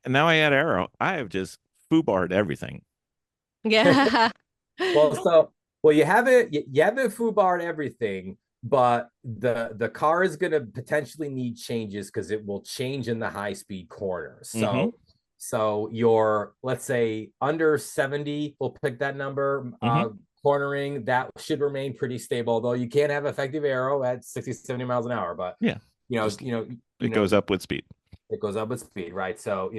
And now I add Aero. I have just foobarred everything. Yeah. Well, you haven't foobarred everything, but the car is going to potentially need changes, because it will change in the high speed corners. So your, let's say, under 70, we'll pick that number, cornering, that should remain pretty stable, although you can't have effective Aero at 60-70 miles an hour. But it goes up with speed. It goes up with speed, right? So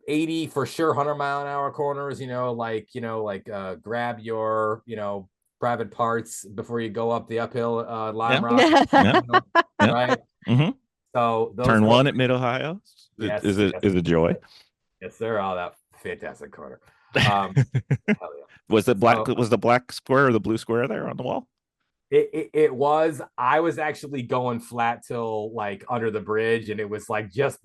80 for sure, 100-mile-an-hour corners, grab your private parts before you go up the uphill lime rock. Right. So turn one at Mid Ohio. Yes, is it a joy? Yes, sir. Oh, that fantastic corner. Hell yeah. Was the black square or the blue square there on the wall? It was. I was actually going flat till like under the bridge, and it was like just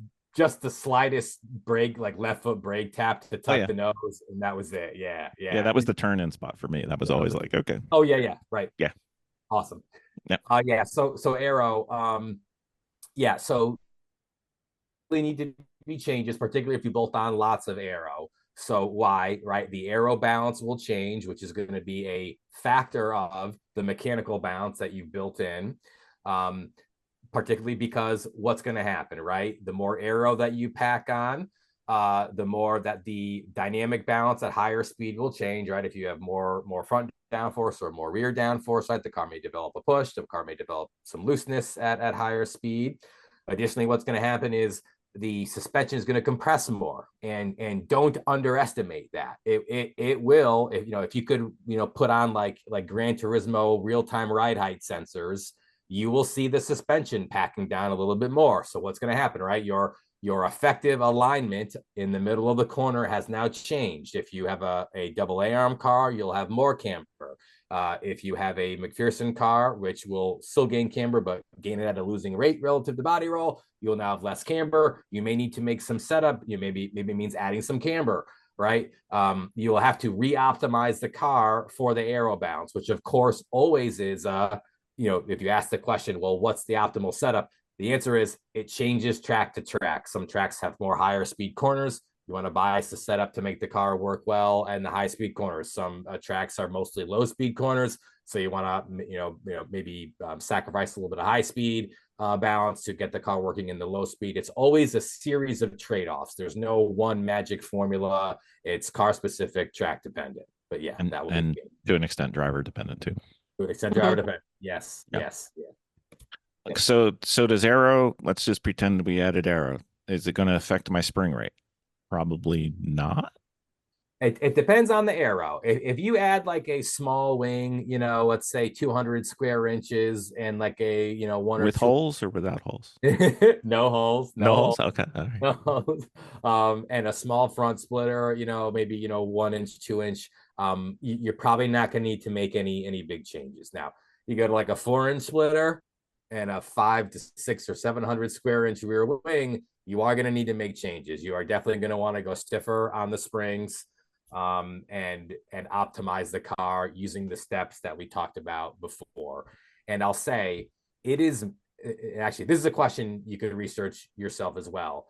the slightest brake, like left foot brake tap to tuck the nose, and that was it. Yeah. That was the turn-in spot for me. That was always like, okay. Oh yeah, right. Yeah, awesome. Yeah. So Aero, so really need to be changes, particularly if you bolt on lots of Aero. So why, right? The Aero balance will change, which is going to be a factor of the mechanical balance that you've built in. Particularly because what's going to happen, right? The more Aero that you pack on, the more that the dynamic balance at higher speed will change, right? If you have more front downforce or more rear downforce, right, the car may develop a push, the car may develop some looseness at higher speed. Additionally, what's going to happen is the suspension is going to compress more, and don't underestimate that. It will, if you could, put on like Gran Turismo real-time ride height sensors, you will see the suspension packing down a little bit more. So what's going to happen, right? Your effective alignment in the middle of the corner has now changed. If you have a double A-arm car, you'll have more camber. If you have a McPherson car, which will still gain camber, but gain it at a losing rate relative to body roll, you'll now have less camber. You may need to make some setup. Maybe means adding some camber, right? You will have to re-optimize the car for the Aero balance, which of course always is if you ask the question, well, what's the optimal setup? The answer is it changes track to track. Some tracks have more higher speed corners. You want to bias the setup to make the car work well and the high speed corners. Some tracks are mostly low speed corners, so you want to maybe sacrifice a little bit of high speed. balance to get the car working in the low speed. It's always a series of trade-offs. There's no one magic formula. It's car specific, track dependent. But yeah, that would and be to an extent driver dependent too. to an extent driver dependent. Yes, Yeah. yes, yeah. So does aero, let's just pretend we added aero. Is it going to affect my spring rate? Probably not. It depends on the aero. If you add like a small wing, let's say 200 square inches and like a, one or With two holes or without holes? no holes, No holes? Okay. All right. no holes. And a small front splitter, maybe, 1 inch, 2 inch, you're probably not going to need to make any big changes. Now you go to like a 4 inch splitter and a 5 to 6 or 700 square inch rear wing, you are going to need to make changes. You are definitely going to want to go stiffer on the springs, and optimize the car using the steps that we talked about before. And I'll say it is actually, this is a question you could research yourself as well,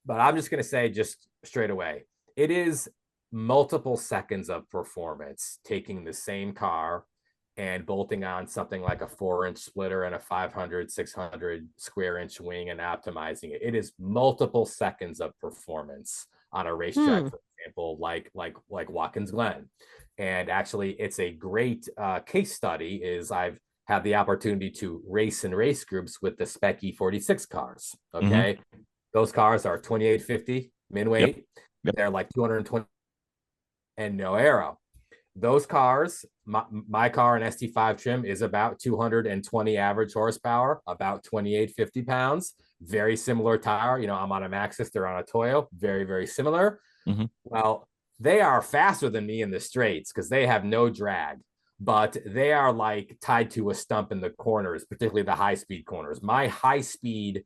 but I'm just going to say just straight away, it is multiple seconds of performance taking the same car and bolting on something like a 4-inch splitter and a 500, 600 square inch wing and optimizing it. It is multiple seconds of performance on a racetrack, for example, like Watkins Glen. And actually, it's a great case study. Is I've had the opportunity to race in race groups with the Spec E46 cars. Okay, those cars are 2850 min weight. Yep. They're like 220 and no aero. Those cars, my car in ST5 trim is about 220 average horsepower, about 2850 pounds. Very similar tire. I'm on a Maxxis, they're on a Toyo. Very, very similar. Well, they are faster than me in the straights because they have no drag, but they are like tied to a stump in the corners, particularly the high-speed corners. My high-speed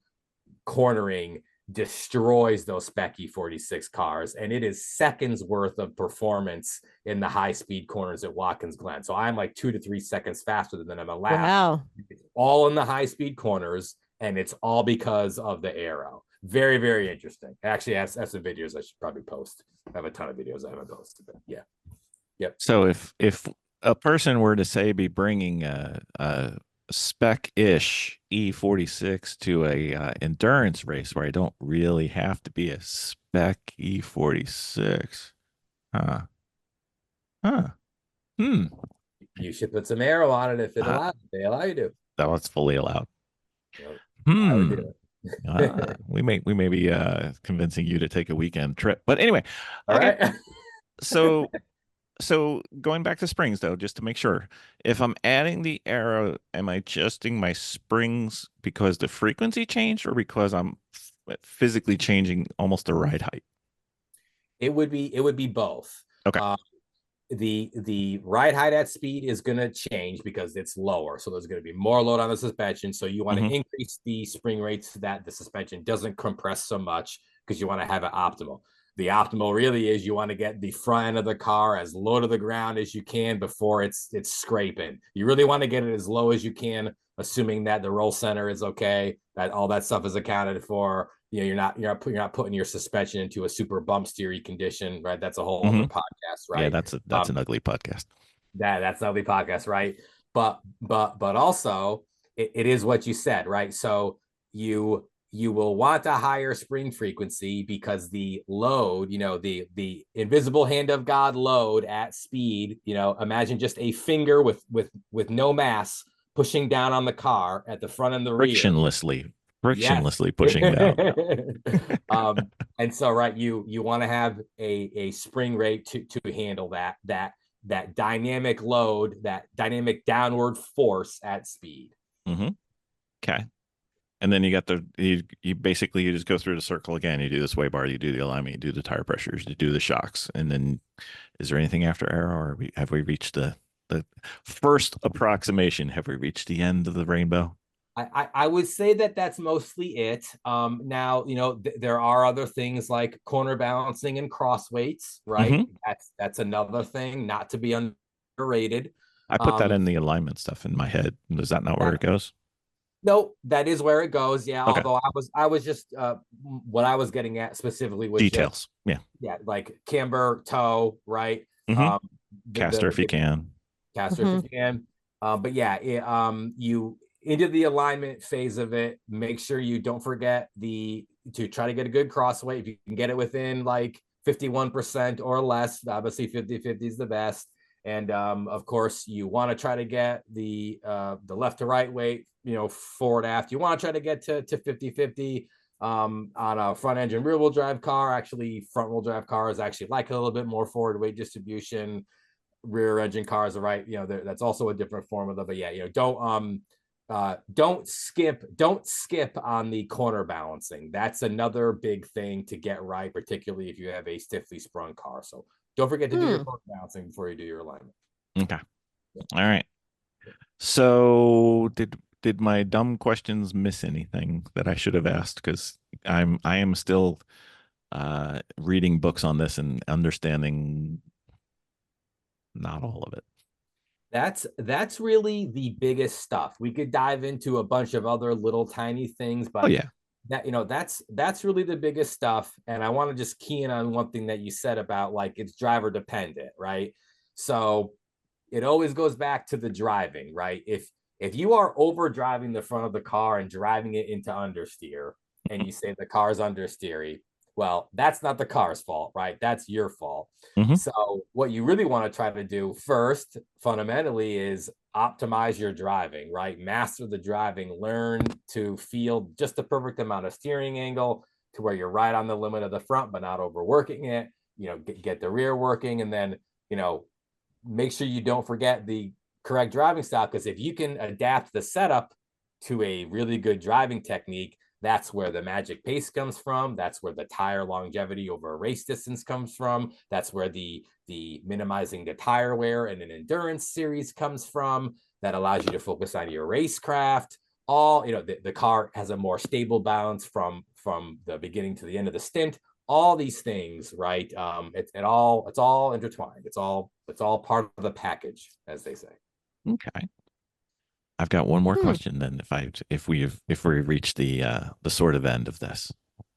cornering destroys those Spec E46 cars, and it is seconds worth of performance in the high speed corners at Watkins Glen. So I'm like 2 to 3 seconds faster than them in a lap. Wow. It's all in the high speed corners, and it's all because of the aero. Very, very interesting. Actually, that's some videos I should probably post. I have a ton of videos I haven't posted, but yeah. Yep. So if a person were to say be bringing a spec-ish E46 to a endurance race where I don't really have to be a spec E46. You should put some aero on it if it allows. They allow you to. That was fully allowed. Yep. I would do it. We may be convincing you to take a weekend trip, but anyway. All okay. right. So going back to springs though, just to make sure, if I'm adding the aero, am I adjusting my springs because the frequency changed or because I'm physically changing almost the ride height? It would be both. Okay. The ride height at speed is going to change because it's lower. So there's going to be more load on the suspension. So you want to increase the spring rates so that the suspension doesn't compress so much because you want to have it optimal. The optimal really is you want to get the front end of the car as low to the ground as you can before it's scraping. You really want to get it as low as you can, assuming that the roll center is okay, that all that stuff is accounted for. You're not putting your suspension into a super bump steery condition, right? That's a whole other podcast, right? Yeah, that's an ugly podcast. That's an ugly podcast, right? But also it is what you said, right? So you will want a higher spring frequency because the load, the invisible hand of God load at speed, imagine just a finger with no mass pushing down on the car at the front and the rear. Frictionlessly pushing down. And so, right, you want to have a spring rate to handle that dynamic load, that dynamic downward force at speed. Okay. And then you got you basically just go through the circle again. You do the sway bar, you do the alignment, you do the tire pressures, you do the shocks. And then is there anything after aero, or have we reached the first approximation? Have we reached the end of the rainbow? I would say that's mostly it. Now, there are other things like corner balancing and cross weights, right? That's another thing not to be underrated. I put that in the alignment stuff in my head. Is that not where it goes? No, that is where it goes. Yeah. Okay. Although I was just what I was getting at specifically was details. Yeah. Like camber, toe, right? Caster if you can. Caster if you can. But yeah, into the alignment phase of it, make sure you don't forget to try to get a good cross weight. If you can get it within like 51% or less, obviously 50-50 is the best. And of course, you want to try to get the left to right weight, forward aft. You want to try to get to 50-50 on a front engine rear wheel drive car. Actually, front wheel drive cars actually like a little bit more forward weight distribution. Rear engine cars are right. That's also a different formula. But yeah, don't skip on the corner balancing. That's another big thing to get right, particularly if you have a stiffly sprung car. So don't forget to do your corner balancing before you do your alignment. Okay. All right. So did my dumb questions miss anything that I should have asked? Because I am still reading books on this and understanding not all of it. That's really the biggest stuff. We could dive into a bunch of other little tiny things, but yeah, that's really the biggest stuff. And I want to just key in on one thing that you said about like it's driver dependent, right? So it always goes back to the driving, right? If you are over driving the front of the car and driving it into understeer, and you say the car's understeery, well, that's not the car's fault, right? That's your fault. Mm-hmm. So what you really want to try to do first, fundamentally, is optimize your driving, right? Master the driving, learn to feel just the perfect amount of steering angle to where you're right on the limit of the front, but not overworking it, get the rear working, and then, make sure you don't forget the correct driving style, because if you can adapt the setup to a really good driving technique, that's where the magic pace comes from. That's where the tire longevity over a race distance comes from. That's where the minimizing the tire wear in an endurance series comes from. That allows you to focus on your racecraft. All, the car has a more stable balance from the beginning to the end of the stint. All these things, right? It's all intertwined. It's all part of the package, as they say. Okay. I've got one more question then. If we reach the sort of end of this,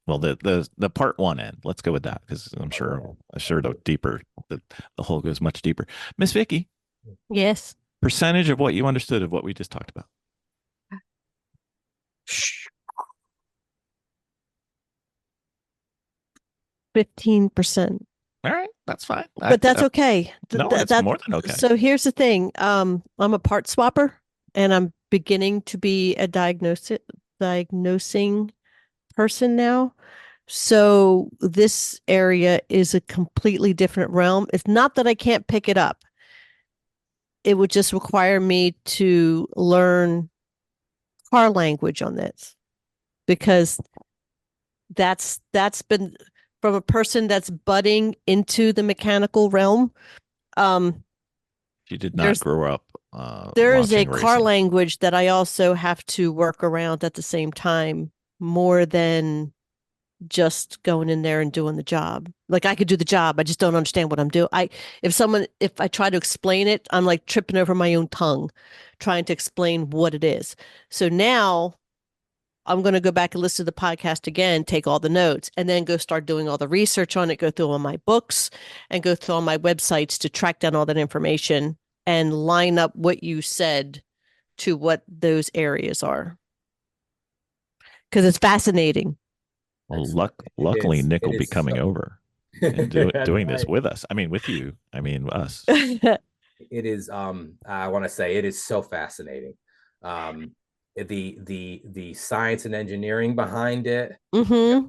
well, the part one end, let's go with that, because I'm sure the hole goes much deeper. Miss Vicky. Yes. Percentage of what you understood of what we just talked about. 15%. All right, that's fine. But that's okay. No, that's more than okay. So here's the thing. I'm a part swapper, and I'm beginning to be a diagnosing person now. So this area is a completely different realm. It's not that I can't pick it up. It would just require me to learn car language on this, because that's been from a person that's budding into the mechanical realm. She did not grow up. There is a racing. car language that I also have to work around at the same time, more than just going in there and doing the job. Like, I could do the job, I just don't understand what I'm doing. If I try to explain it, I'm like tripping over my own tongue trying to explain what it is. So now I'm going to go back and listen to the podcast again, take all the notes, and then go start doing all the research on it, go through all my books and go through all my websites to track down all that information and line up what you said to what those areas are. Because it's fascinating. Well, luckily, Nick will be coming over and doing this with us. I mean, with you. I mean, us. It is. I want to say it is so fascinating. The science and engineering behind it. Mm-hmm.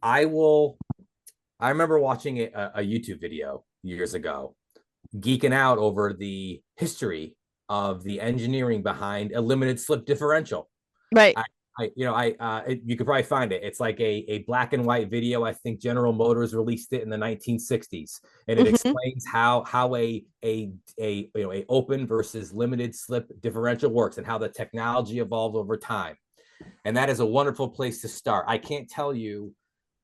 I remember watching a YouTube video years ago, geeking out over the history of the engineering behind a limited slip differential. Right. You could probably find it. It's like a black and white video. I think General Motors released it in the 1960s, and it explains how a open versus limited slip differential works and how the technology evolved over time. And that is a wonderful place to start. I can't tell you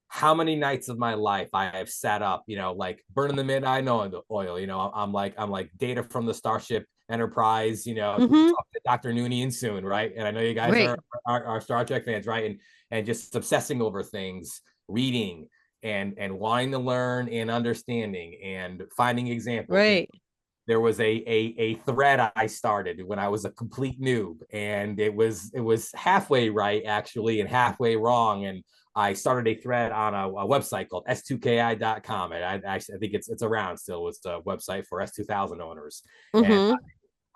how many nights of my life I have sat up, like burning the midnight oil. I'm like Data from the Starship Enterprise, talk to Dr. Noonien soon, right? And I know you guys are Star Trek fans, right? And just obsessing over things, reading and wanting to learn and understanding and finding examples. Right. there was a thread I started when I was a complete noob, and it was halfway right actually and halfway wrong. And I started a thread on a website called s2ki.com, and I think it's around still. It's a website for S2000 owners, and Mm-hmm.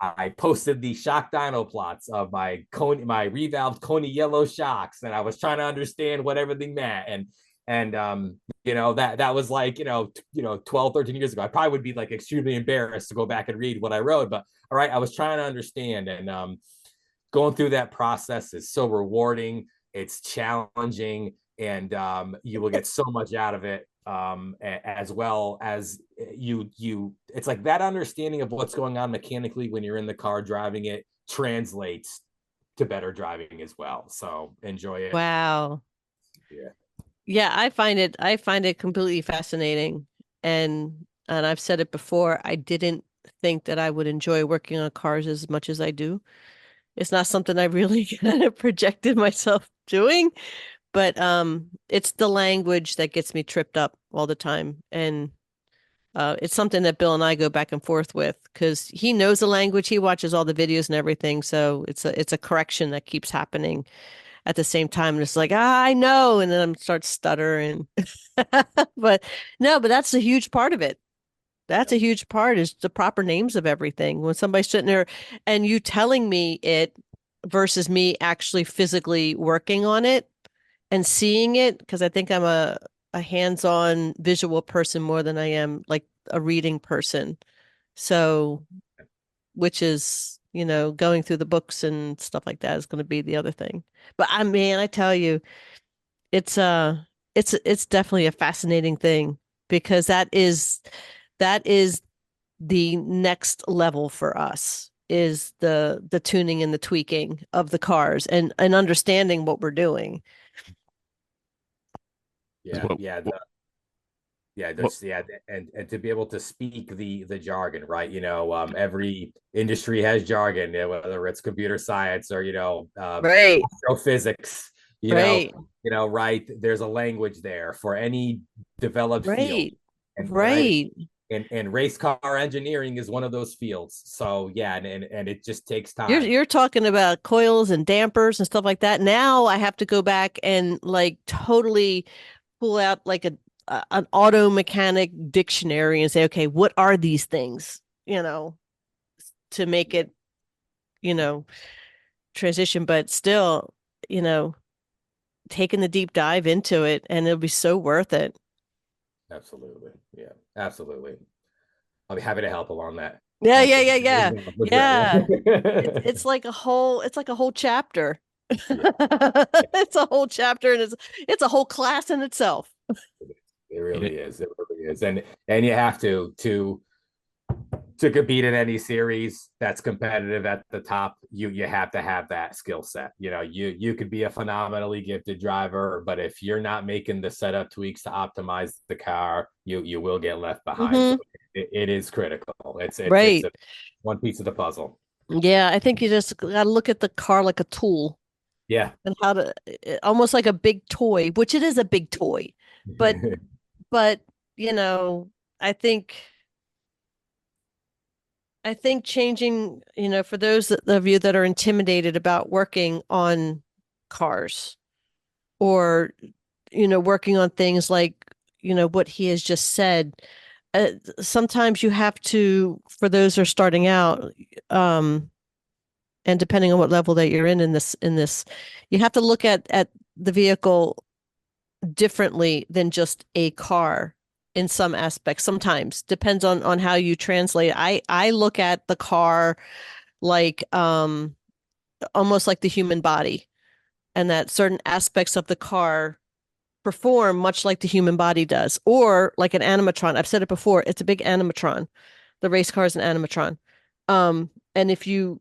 I posted the shock dyno plots of my revalved Coney yellow shocks, and I was trying to understand what everything meant. And that was like 12 13 years ago. I probably would be like extremely embarrassed to go back and read what I wrote, but all right, I was trying to understand. And going through that process is so rewarding. It's challenging, and you will get so much out of it, as well as it's like that understanding of what's going on mechanically when you're in the car driving it translates to better driving as well. So enjoy it. Wow. Yeah. Yeah, I find it completely fascinating. And I've said it before, I didn't think that I would enjoy working on cars as much as I do. It's not something I really kind of projected myself doing, but it's the language that gets me tripped up all the time. And it's something that Bill and I go back and forth with because he knows the language, he watches all the videos and everything, so it's a correction that keeps happening at the same time. And it's like, I know. And then I'm start stuttering. But no, but that's a huge part of it. That's a huge part is the proper names of everything. When somebody's sitting there and you telling me it versus me actually physically working on it and seeing it, because I think I'm a hands-on visual person more than I am like a reading person. So, which is, going through the books and stuff like that is going to be the other thing. But I mean, I tell you, it's it's definitely a fascinating thing because that is the next level for us is the tuning and the tweaking of the cars and understanding what we're doing. Yeah, What, yeah. what, Yeah, what, there's and to be able to speak the jargon, right? Every industry has jargon, whether it's computer science or Right, astrophysics. You know, right, right? There's a language there for any developed field, right, and right. race car engineering is one of those fields. So yeah, and it just takes You're time. you're talking about coils and dampers and stuff like that. Now I have to go back and like totally pull out like an auto mechanic dictionary and say, okay, what are these things? To make it, you know, transition, but still, you know, taking the deep dive into it and it'll be so worth it. Absolutely, yeah, absolutely. I'll be happy to help along that. Yeah, On yeah, yeah, yeah. with Yeah. It's Britt. it's like a whole chapter. Yeah, It's a whole chapter and it's a whole class in itself. it it, really is. It really is. And you have to compete in any series that's competitive at the top, you have to have that skill set. You could be a phenomenally gifted driver, but if you're not making the setup tweaks to optimize the car, you will get left behind. So Hmm. it is critical. It's Right. a one piece of the puzzle. Yeah, I think you just got to look at the car like a tool Yeah. and how to almost like a big toy, which it is a big toy. But but you know, I think I think changing, for those of you that are intimidated about working on cars or, working on things like, what he has just said, sometimes you have to, for those who are starting out, um, and depending on what level that you're in this, you have to look at the vehicle differently than just a car in some aspects. Sometimes depends on how you translate. I look at the car like almost like the human body, and that certain aspects of the car perform much like the human body does, or like an animatron. I've said it before, it's a big animatron. The race car is an animatron. And if you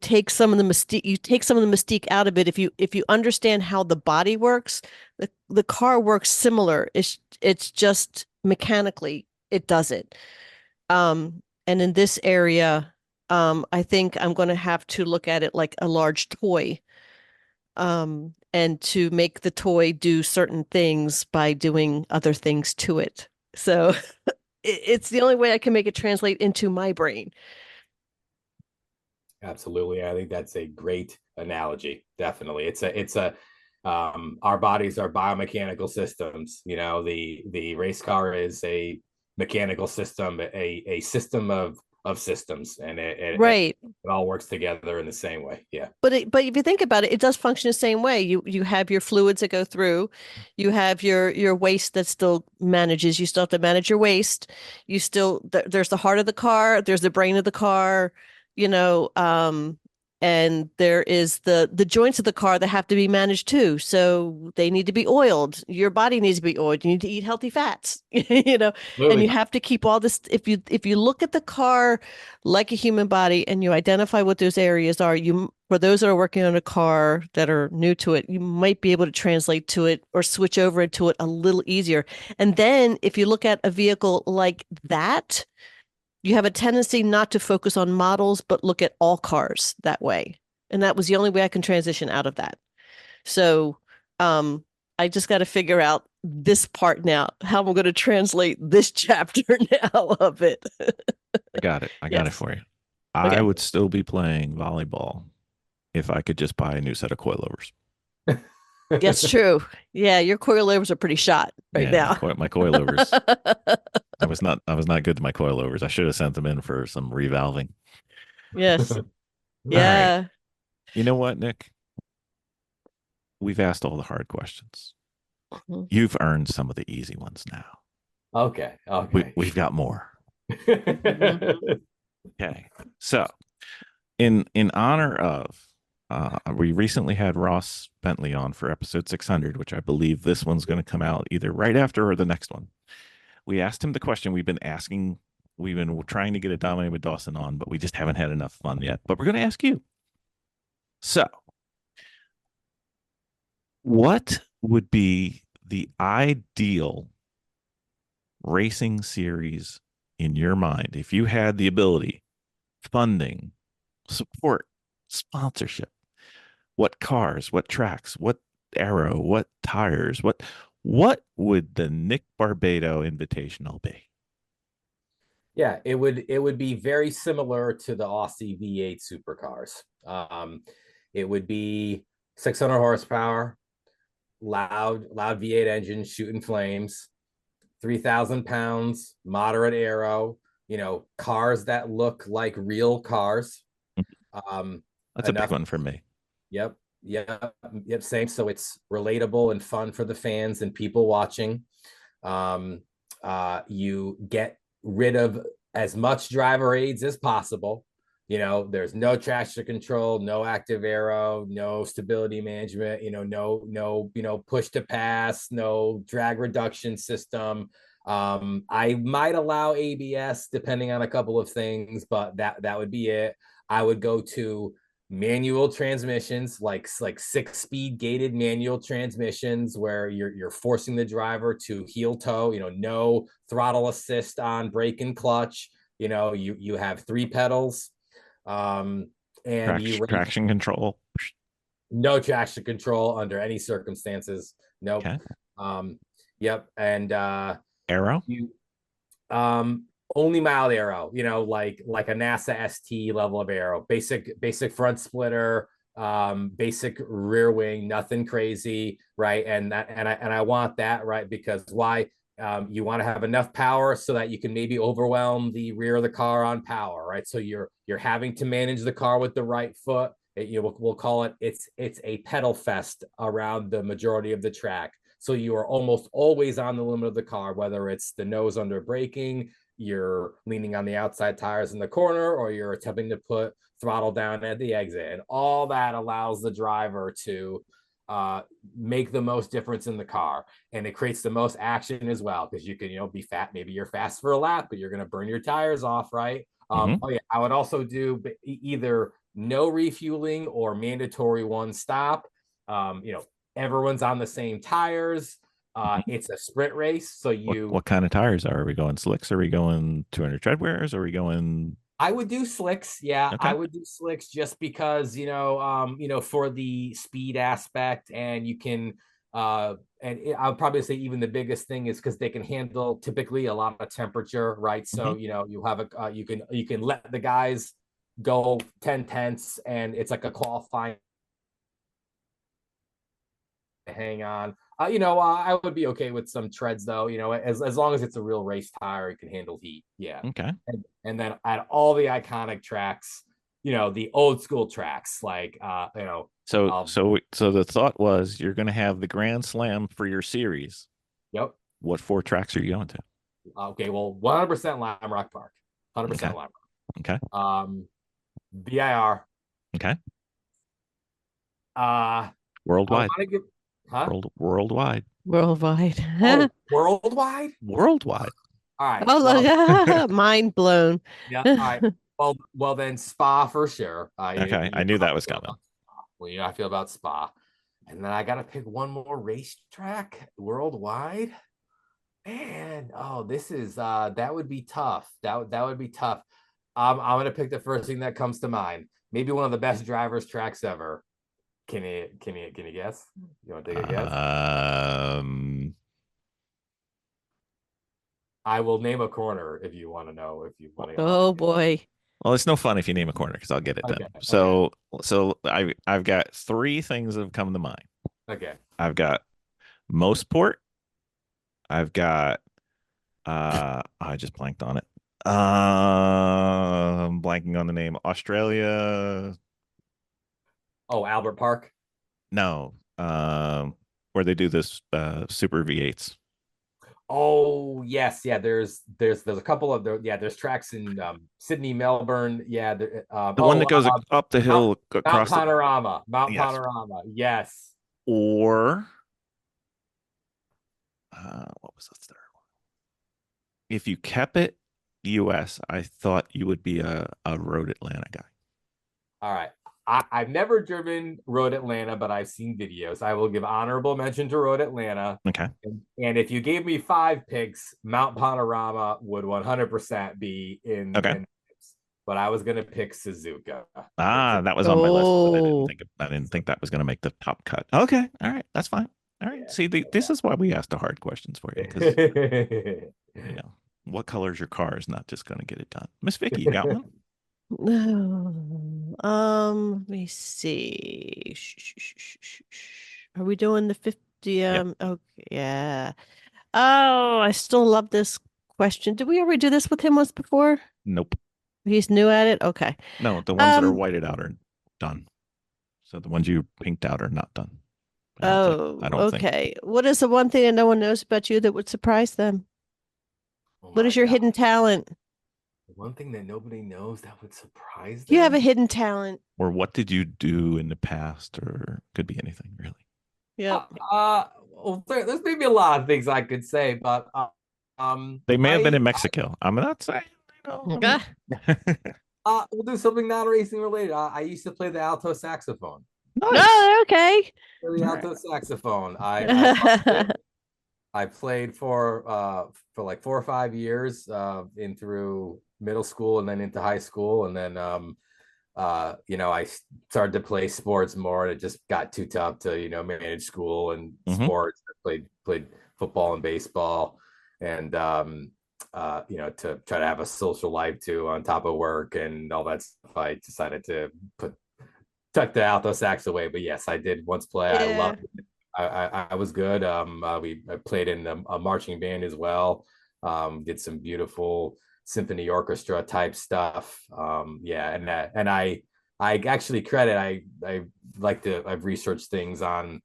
take some of the mystique out of it, if you understand how the body works, the car works similar. It's just mechanically it does it. And in this area, I think I'm going to have to look at it like a large toy, and to make the toy do certain things by doing other things to it. So it's the only way I can make it translate into my brain. Absolutely. I think that's a great analogy. Definitely. Our bodies are biomechanical systems. You know, the race car is a mechanical system, a system of systems, and Right. it all works together in the same way. Yeah. But if you think about it, it does function the same way. You have your fluids that go through, you have your waste that still manages. You still have to manage your waste. You still there's the heart of the car, there's the brain of the car, you know, and there is the joints of the car that have to be managed too. So they need to be oiled. Your body needs to be oiled. You need to eat healthy fats, you know, and you Absolutely. have to keep all this. If you look at the car like a human body and you identify what those areas are, you for those that are working on a car that are new to it, you might be able to translate to it or switch over into it a little easier. And then if you look at a vehicle like that, you have a tendency not to focus on models, but look at all cars that way. And that was the only way I can transition out of that. So um, I just got to figure out this part now, how I'm going to translate this chapter now of it. I got it. I got it Yes. for you. I Okay. would still be playing volleyball if I could just buy a new set of coilovers. Yes, true. Yeah, your coilovers are pretty shot right Yeah, now. my coilovers. I was not good to my coilovers. I should have sent them in for some revalving. Yes. All right. Yeah. You know what, Nick? We've asked all the hard questions. Mhm. You've earned some of the easy ones now. Okay. We, Okay. we've got more. Mhm. Okay. So, in honor of, we recently had Ross Bentley on for episode 600, which I believe this one's going to come out either right after or the next one. We asked him the question we've been asking. We've been trying to get a Dominic with Dawson on, but we just haven't had enough fun yet. But we're going to ask you. So, what would be the ideal racing series in your mind if you had the ability, funding, support, sponsorship? What cars, what tracks, what aero, what tires, what would the Nick Barbato Invitational be? Yeah, it would be very similar to the Aussie V8 supercars. It would be 600 horsepower, loud V8 engine shooting flames, 3,000 pounds, moderate aero. You know, cars that look like real cars. That's a big Enough. one for me. Yep, yep. Same. So it's relatable and fun for the fans and people watching. You get rid of as much driver aids as possible. You know, there's no traction control, no active aero, no stability management, no push to pass, no drag reduction system. I might allow ABS depending on a couple of things, but that would be it. I would go to manual transmissions, like 6-speed gated manual transmissions where you're forcing the driver to heel toe, no throttle assist on brake and clutch. You have 3 pedals, and Traction control. no traction control under any circumstances. Nope. Okay. Yep. And Aero. you only mild aero, like a NASA ST level of aero, basic front splitter, basic rear wing, nothing crazy, right? And I want that, right? Because why? You want to have enough power so that you can maybe overwhelm the rear of the car on power, right? So you're having to manage the car with the right foot. We'll call it's a pedal fest around the majority of the track. So you are almost always on the limit of the car, whether it's the nose under braking, you're leaning on the outside tires in the corner, or you're attempting to put throttle down at the exit. And all that allows the driver to make the most difference in the car. And it creates the most action as well, because you can, be fat. Maybe you're fast for a lap, but you're going to burn your tires off, right? Oh yeah, I would also do either no refueling or mandatory one stop. Everyone's on the same tires. It's a sprint race, so what kind of tires are we going? Slicks? Are we going 200 tread wears? Are we going? I would do slicks. Yeah, Okay. I would do slicks just because, for the speed aspect, and you can And I would probably say even the biggest thing is because they can handle typically a lot of temperature, right? So you have a you can let the guys go 10 tenths, and it's like a qualifying hang on. I would be okay with some treads though. As long as it's a real race tire, it can handle heat. Yeah. Okay. And then at all the iconic tracks, the old school tracks, like So the thought was you're going to have the Grand Slam for your series. Yep. What 4 tracks are you going to? Okay, well, 100% Lime Rock Park, 100% Okay. Lime Rock. Okay. BIR. Okay. Worldwide. Worldwide. Worldwide. Oh, worldwide. Worldwide. All right. Oh, look, mind blown. Yeah. All right. Well, then Spa for sure. Okay, I knew that was coming. Well, I feel about Spa, and then I got to pick one more racetrack worldwide. And this is that would be tough. That would be tough. I'm gonna pick the first thing that comes to mind. Maybe one of the best drivers tracks ever. Can you guess? You want to take a guess? I will name a corner if you want to know. If you want to. Oh boy. Well, it's no fun if you name a corner because I'll get it done. Okay, so I've got 3 things that have come to mind. Okay. I've got Mostport. I've got I just blanked on it. I'm blanking on the name. Australia. Oh, Albert Park. No. Where they do this Super V8s. Oh yes, yeah. There's a couple of there's tracks in Sydney, Melbourne. Yeah, the one that goes up the hill across Mount Panorama. Mount Panorama. Yes. Or what was the third one? If you kept it US, I thought you would be a Road Atlanta guy. All right. I've never driven Road Atlanta, but I've seen videos. I will give honorable mention to Road Atlanta. Okay. And if you gave me 5 picks, Mount Panorama would 100% be in. Okay. But I was going to pick Suzuka. That was on my list. But I didn't think that was going to make the top cut. Okay. All right. That's fine. All right. See, this is why we asked the hard questions for you. Because, what color is your car is not just going to get it done. Miss Vicky, you got one? Let me see. Are we doing the 50? Yep. Okay, yeah. Oh, I still love this question. Did we ever do this with him once before? Nope. He's new at it? Okay. No, the ones that are whited out are done. So the ones you pinked out are not done. I don't okay. What is the one thing that no one knows about you that would surprise them? What is your hidden talent? One thing that nobody knows that would surprise them? You have a hidden talent. Or what did you do in the past? Or could be anything, really. Yep. Well, there's maybe a lot of things I could say, but they may have been in Mexico. I'm not saying. We'll do something non-racing related. I used to play the alto saxophone. Nice. Oh, okay. The alto saxophone. I played for like 4 or 5 years in through middle school and then into high school, and then I started to play sports more, and it just got too tough to manage school and sports. I played football and baseball, and to try to have a social life too on top of work and all that stuff. I decided to tuck the alto sax away. But yes, I did once play. Yeah. I loved it. I was good. I played in a marching band as well. Did some beautiful symphony orchestra type stuff. And I actually credit. I've researched things on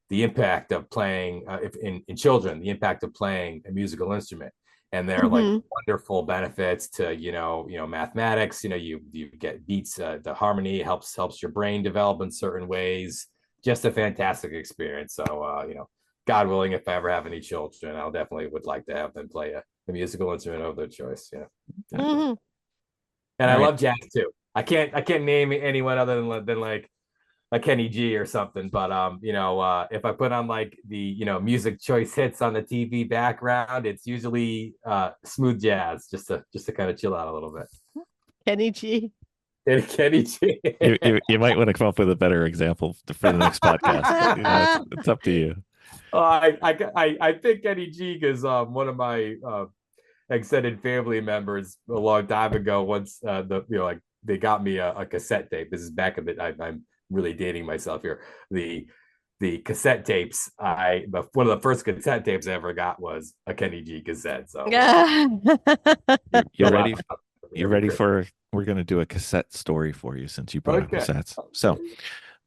the impact of playing in children, the impact of playing a musical instrument, and there are like wonderful benefits to mathematics. You get beats. The harmony helps your brain develop in certain ways. Just a fantastic experience. So, God willing, if I ever have any children, I'll definitely would like to have them play a musical instrument of their choice. And I love jazz too. I can't name anyone other than like Kenny G or something. But if I put on like the music choice hits on the TV background, it's usually smooth jazz, just to kind of chill out a little bit. Kenny G. Kenny G. You might want to come up with a better example for the next podcast. It's up to you. I picked Kenny G because one of my extended family members a long time ago once like they got me a cassette tape. This is back in the I'm really dating myself here. The cassette tapes one of the first cassette tapes I ever got was a Kenny G cassette. So You're ready? You're ready for? We're going to do a cassette story for you since you brought up cassettes. So,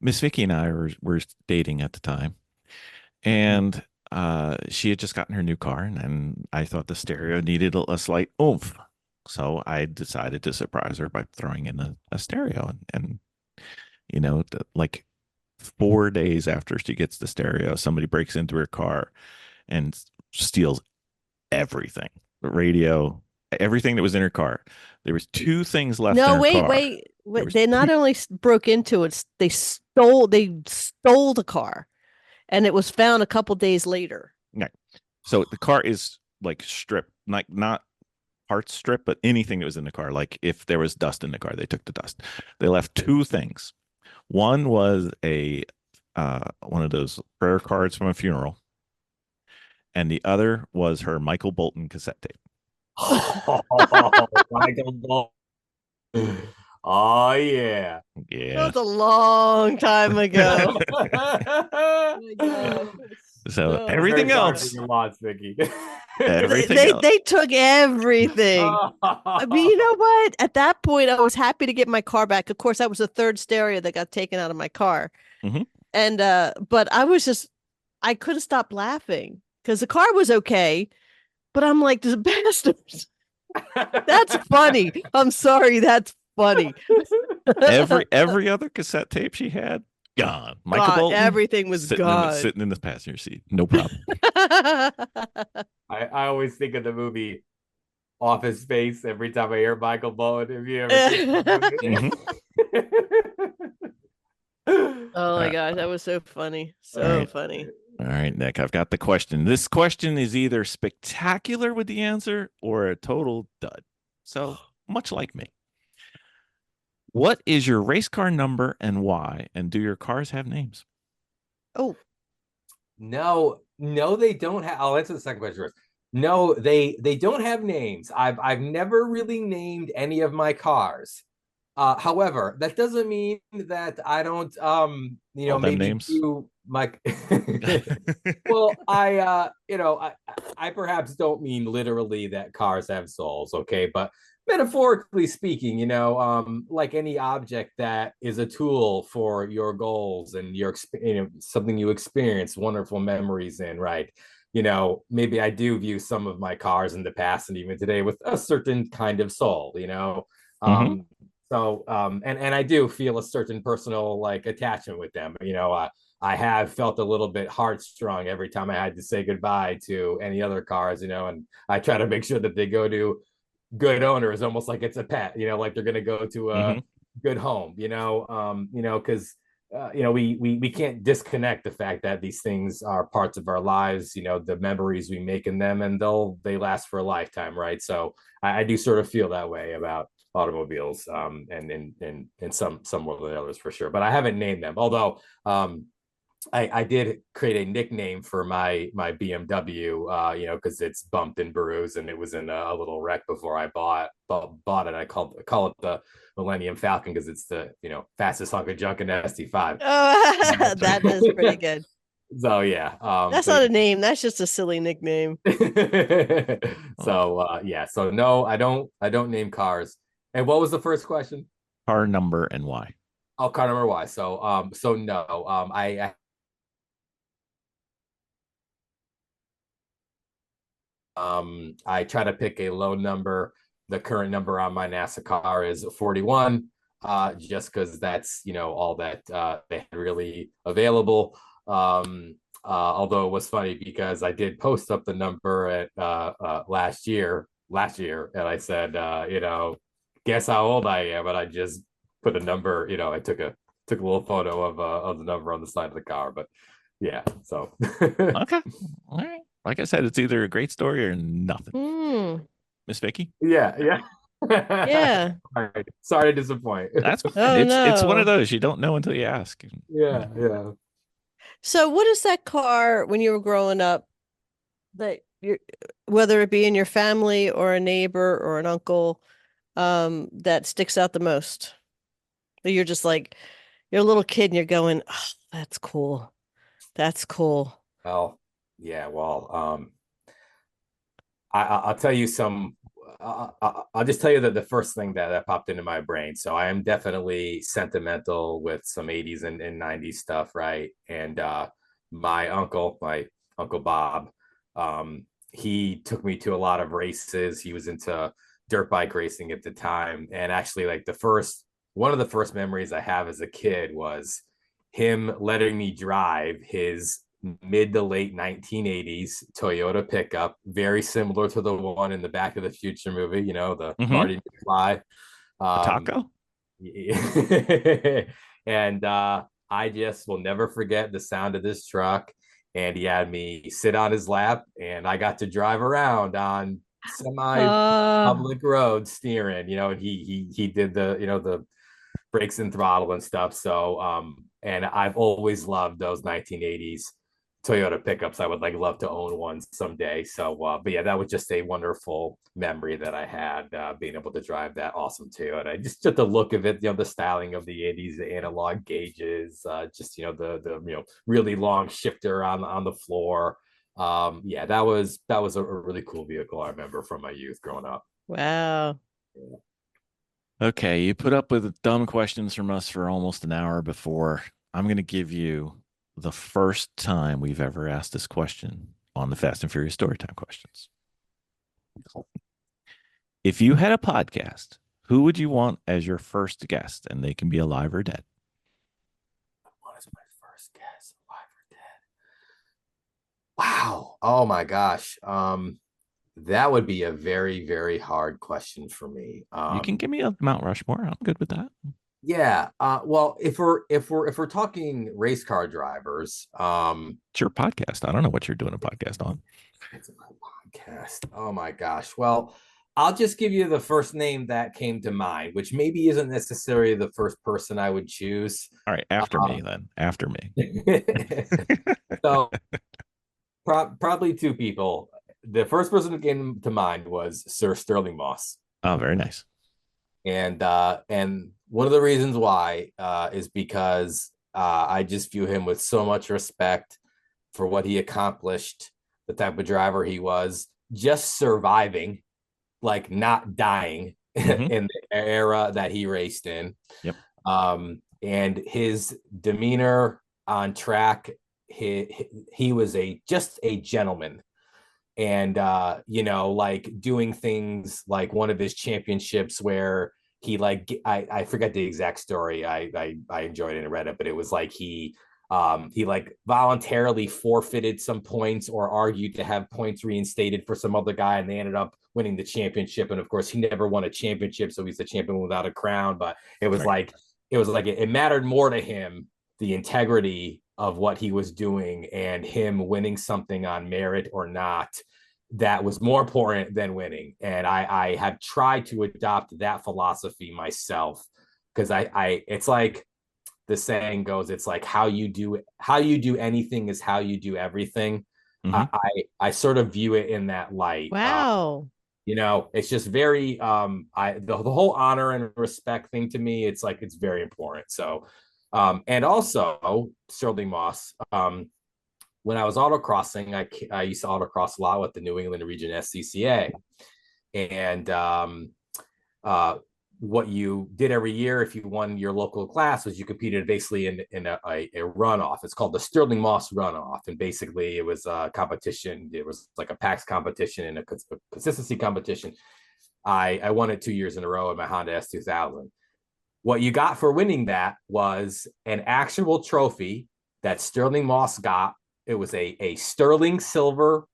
Miss Vicky and I were dating at the time, and she had just gotten her new car, and I thought the stereo needed a slight oomph. So I decided to surprise her by throwing in a stereo. And like 4 days after she gets the stereo, somebody breaks into her car and steals everything, the radio, everything that was in her car. There was two things left in her car. Wait. They not only broke into it, they stole the car, and it was found a couple days later. Yeah. So the car is like stripped, like not parts stripped, but anything that was in the car. Like if there was dust in the car, they took the dust. They left two things. One was one of those prayer cards from a funeral, and the other was her Michael Bolton cassette tape. Michael Bolton. Oh yeah. Yeah. That was a long time ago. Oh my God. So everything else. They took everything. I mean, you know what? At that point, I was happy to get my car back. Of course, that was the third stereo that got taken out of my car. Mm-hmm. And but I couldn't stop laughing because the car was okay, but I'm like, the bastards. That's funny. I'm sorry, that's funny. every other cassette tape she had, gone. Michael Bolton, everything was gone. Sitting in the passenger seat. No problem. I always think of the movie Office Space every time I hear Michael Bolton. Have you ever seen that Oh my gosh, that was so funny. So funny. All right, Nick, I've got the question. This question is either spectacular with the answer or a total dud. So much like me. What is your race car number and why? And do your cars have names? Oh. No, they don't have. I'll answer the second question first. No, they don't have names. I've never really named any of my cars. However, that doesn't mean that I don't maybe names? do my well, I perhaps don't mean literally that cars have souls, okay, but metaphorically speaking, like any object that is a tool for your goals and your something you experience wonderful memories in, right? Maybe I do view some of my cars in the past and even today with a certain kind of soul, Mm-hmm. So and I do feel a certain personal like attachment with them. I have felt a little bit heartstrung every time I had to say goodbye to any other cars, and I try to make sure that they go to good owners, almost like it's a pet, like they're going to go to a good home, because we can't disconnect the fact that these things are parts of our lives, the memories we make in them, and they last for a lifetime, right? So I do sort of feel that way about automobiles, and in some more than others for sure, but I haven't named them, although I did create a nickname for my BMW, because it's bumped and bruised, and it was in a little wreck before I bought it. I call it the Millennium Falcon because it's the fastest hunk of junk in SD5. Oh, that is pretty good. So yeah, that's not a name. That's just a silly nickname. So so no, I don't name cars. And what was the first question? Car number and why? Oh, car number why. So no, I try to pick a low number. The current number on my NASA car is 41, just because that's all that they had really available. Although it was funny because I did post up the number at last year, and I said, guess how old I am, and I just put a number. I took a little photo of the number on the side of the car, but yeah. So okay, all right. Like I said, it's either a great story or nothing. Miss Vicky? Yeah. Yeah. All right. Sorry to disappoint. That's fine. It's one of those you don't know until you ask. Yeah. So what is that car when you were growing up that you, whether it be in your family or a neighbor or an uncle, that sticks out the most? That you're just like, you're a little kid and you're going, oh, that's cool. That's cool. Well, yeah, well, I'll tell you some. I'll just tell you that the first thing that popped into my brain. So I am definitely sentimental with some 80s and 90s stuff, right? And my uncle Bob, he took me to a lot of races. He was into dirt bike racing at the time, and actually, like one of the first memories I have as a kid was him letting me drive his mid to late 1980s Toyota pickup, very similar to the one in the Back of the Future movie, you know, the Mm-hmm. Marty McFly. A taco? And I just will never forget the sound of this truck. And he had me sit on his lap, and I got to drive around on semi public roads steering, you know, and he did the, you know, the brakes and throttle and stuff. So and I've always loved those 1980s Toyota pickups. I would like love to own one someday. So but yeah, that was just a wonderful memory that I had, being able to drive that awesome Toyota. Just the look of it, you know, the styling of the 80s, the analog gauges, just, you know, the you know, really long shifter on the floor. Yeah, that was a really cool vehicle I remember from my youth growing up. Wow. Yeah. Okay, you put up with dumb questions from us for almost an hour before. I'm going to give you the first time we've ever asked this question on the Fast and Furious Storytime questions. If you had a podcast, who would you want as your first guest? And they can be alive or dead. What is my first guess? Alive or dead? Wow. Oh my gosh. That would be a very, very hard question for me. You can give me a Mount Rushmore. I'm good with that. Yeah. Well, if we're talking race car drivers, It's your podcast. I don't know what you're doing a podcast on. it's my podcast. Oh my gosh. Well, I'll just give you the first name that came to mind, which maybe isn't necessarily the first person I would choose. All right, after me then. After me. So probably two people. The first person that came to mind was Sir Sterling Moss. Oh, very nice. And one of the reasons why is because I just view him with so much respect for what he accomplished, the type of driver he was, just surviving, like not dying in the era that he raced in. Yep. And his demeanor on track, he was just a gentleman. And you know, like doing things like one of his championships where he like I forget the exact story. I enjoyed it and read it, but it was like he like voluntarily forfeited some points or argued to have points reinstated for some other guy, and they ended up winning the championship. And of course, he never won a championship, so he's the champion without a crown. But it was like it mattered more to him, the integrity of what he was doing, and him winning something on merit or not, that was more important than winning. And I have tried to adopt that philosophy myself, because I it's like the saying goes, it's like how you do anything is how you do everything. Mm-hmm. I sort of view it in that light. Wow. You know, it's just very the whole honor and respect thing to me, it's like it's very important. So and also Sterling Moss, when I was autocrossing, I used to autocross a lot with the New England Region SCCA. And what you did every year if you won your local class was you competed basically in a runoff. It's called the Sterling Moss runoff. And basically it was a competition. It was like a PAX competition and a consistency competition. I won it 2 years in a row in my Honda S2000. What you got for winning that was an actual trophy that Sterling Moss got. It was a sterling silver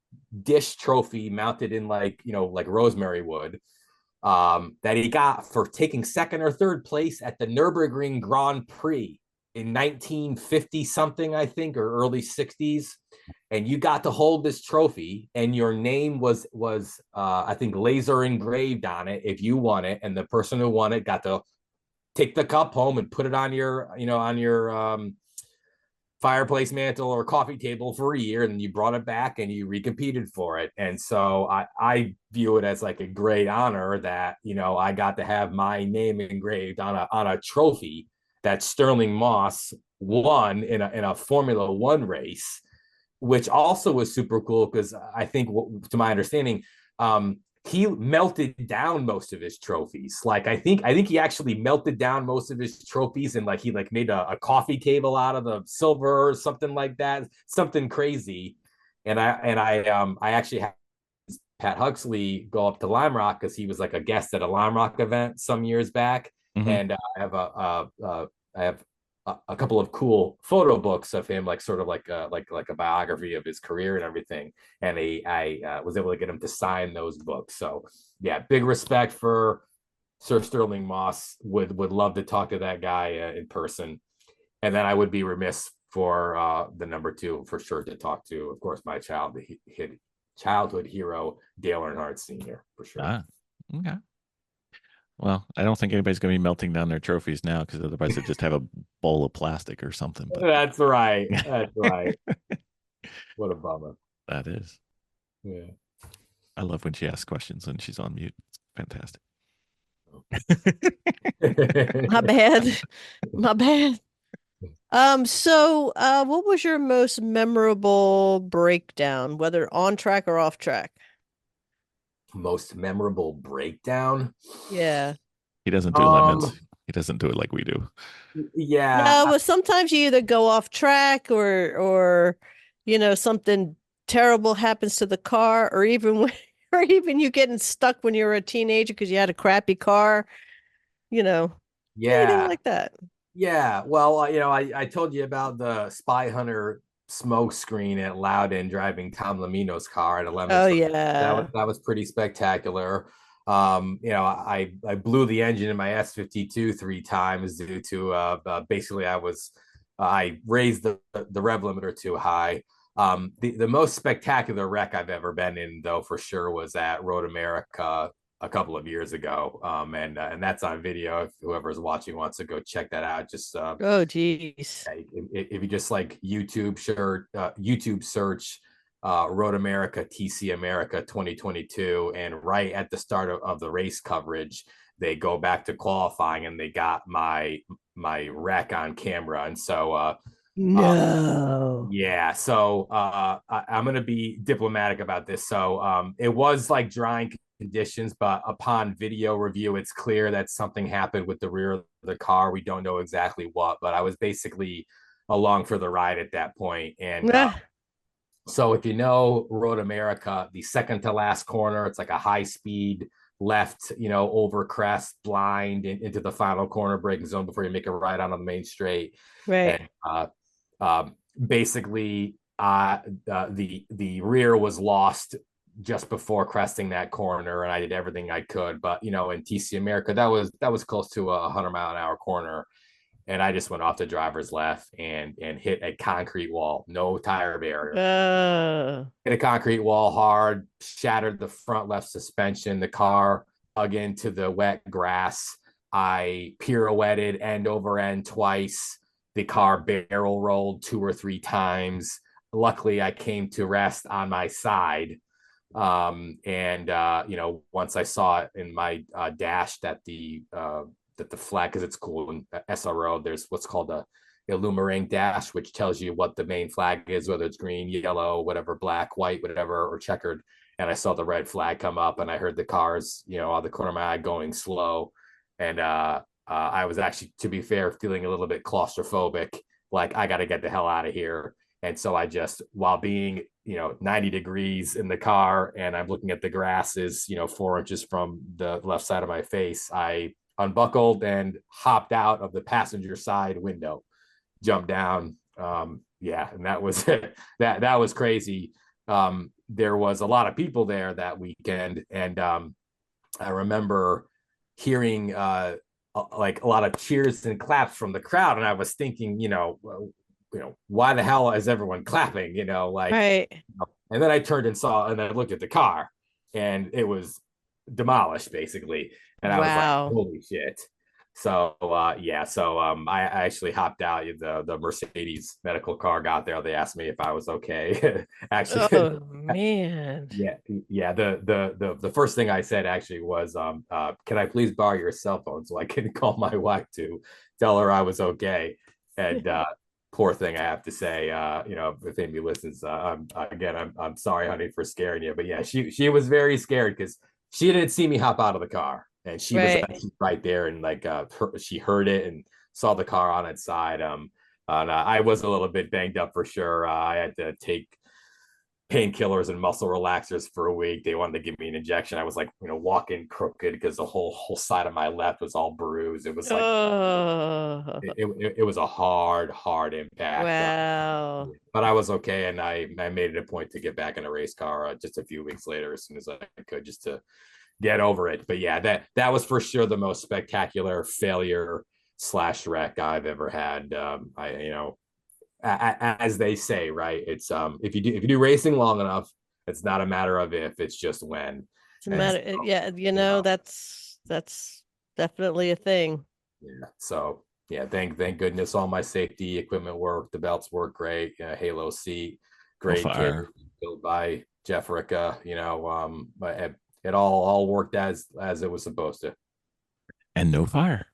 dish trophy mounted in like, you know, like rosemary wood, that he got for taking second or third place at the Nürburgring Grand Prix in 1950 something, I think, or early 60s. And you got to hold this trophy, and your name was I think laser engraved on it if you won it, and the person who won it got to take the cup home and put it on your, you know, on your fireplace mantle or coffee table for a year, and then you brought it back and you recompeted for it. And so I view it as like a great honor that, you know, I got to have my name engraved on a trophy that Sterling Moss won in a Formula One race, which also was super cool because I think, to my understanding, he melted down most of his trophies. Like I think he actually melted down most of his trophies, and like he like made a coffee table out of the silver or something like that, something crazy. And I actually had Pat Huxley go up to Lime Rock because he was like a guest at a Lime Rock event some years back, and I have a couple of cool photo books of him, like sort of like a biography of his career and everything. And I was able to get him to sign those books. So yeah, big respect for Sir Sterling Moss. Would love to talk to that guy in person. And then I would be remiss for the number two for sure to talk to, of course, my childhood hero, Dale Earnhardt Sr. for sure. Okay. Well, I don't think anybody's going to be melting down their trophies now, because otherwise they just have a bowl of plastic or something. But That's right. That's right. What a bummer. That is. Yeah. I love when she asks questions and she's on mute. It's fantastic. My bad. My bad. So what was your most memorable breakdown, whether on track or off track? Most memorable breakdown? Yeah. He doesn't do lemons. He doesn't do it like we do. Yeah. No, but sometimes you either go off track or you know, something terrible happens to the car, or even or even you getting stuck when you were a teenager because you had a crappy car, you know, anything like that. Yeah. Well, you know, I told you about the Spy Hunter smoke screen at Loudon driving Tom Lamino's car at 11. Oh So yeah. that was pretty spectacular. You know, I blew the engine in my S52 3 times due to basically I raised the rev limiter too high. The most spectacular wreck I've ever been in, though, for sure, was at Road America a couple of years ago, and that's on video. If whoever's watching wants to go check that out, just Oh geez. if you just like YouTube search Road America TC America 2022, and right at the start of the race coverage, they go back to qualifying and they got my wreck on camera. And so No. yeah, so I'm gonna be diplomatic about this. So it was like drying conditions, but upon video review, it's clear that something happened with the rear of the car. We don't know exactly what, but I was basically along for the ride at that point. And so if you know Road America, the second to last corner, it's like a high speed left, you know, over crest, blind into the final corner braking zone before you make a right on the main straight. Right. And basically the rear was lost just before cresting that corner, and I did everything I could. But you know, in TC America, that was close to a 100-mile-an-hour corner, and I just went off the driver's left and hit a concrete wall, no tire barrier. Hit a concrete wall hard, shattered the front left suspension. The car dug into the wet grass. I pirouetted end over end twice. The car barrel rolled 2 or 3 times. Luckily, I came to rest on my side. You know, once I saw it in my dash that the flag, because it's cool in SRO, there's what's called a Illumarang dash, which tells you what the main flag is, whether it's green, yellow, whatever, black, white, whatever, or checkered. And I saw the red flag come up, and I heard the cars, you know, out the corner of my eye going slow. And I was actually, to be fair, feeling a little bit claustrophobic, like I got to get the hell out of here. And so I just, while being, you know, 90 degrees in the car, and I'm looking at the grasses, you know, 4 inches from the left side of my face, I unbuckled and hopped out of the passenger side window, jumped down. Yeah, and that was that was crazy. There was a lot of people there that weekend, and I remember hearing like a lot of cheers and claps from the crowd, and I was thinking, you know, why the hell is everyone clapping? You know, like, right. And then I turned and saw, and I looked at the car, and it was demolished basically, and I was like, holy shit. So I actually hopped out. The Mercedes medical car got there. They asked me if I was okay. Actually, Oh man. yeah. The first thing I said actually was, can I please borrow your cell phone so I can call my wife to tell her I was okay? And poor thing, I have to say, if Amy listens, I'm sorry, honey, for scaring you. But yeah, she was very scared because she didn't see me hop out of the car, and she was Right. actually right there, and she heard it and saw the car on its side. And I was a little bit banged up for sure. I had to take painkillers and muscle relaxers for a week. They wanted to give me an injection. I was like, walking crooked because the whole side of my left was all bruised. It was like Oh, it was a hard impact. wow. But I was okay, and I made it a point to get back in a race car just a few weeks later, as soon as I could, just to get over it. But yeah, that was for sure the most spectacular failure slash wreck I've ever had. As they say, right? It's if you do racing long enough, it's not a matter of if, it's just when. It's a And matter, yeah, that's definitely a thing. yeah, so yeah, thank goodness all my safety equipment worked. The belts work great. Halo seat, No great kit fire. built by Jeff Ricca. But it all worked as it was supposed to. And no fire.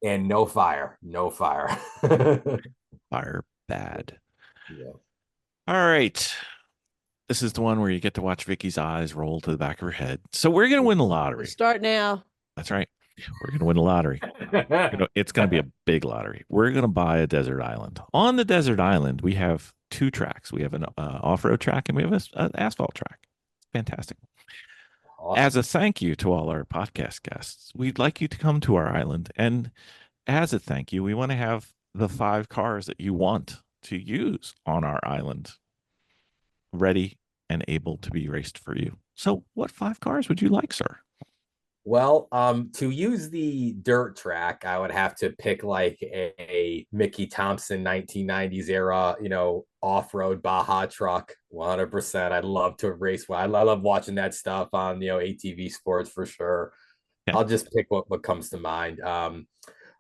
And no fire. Fire bad. Yeah. All right. This is the one where you get to watch Vicky's eyes roll to the back of her head. So we're going to win the lottery. Start now. That's right. We're going to win the lottery. It's going to be a big lottery. We're going to buy a desert island. On the desert island, we have two tracks. We have an off-road track and we have an asphalt track. Fantastic. Awesome. As a thank you to all our podcast guests, we'd like you to come to our island. And as a thank you, we want to have the 5 cars that you want to use on our island ready and able to be raced for you. So what 5 cars would you like, sir? Well, to use the dirt track, I would have to pick like a Mickey Thompson 1990s era, off-road Baja truck, 100%. I'd love to race. I love watching that stuff on, ATV Sports for sure. Yeah. I'll just pick what comes to mind. A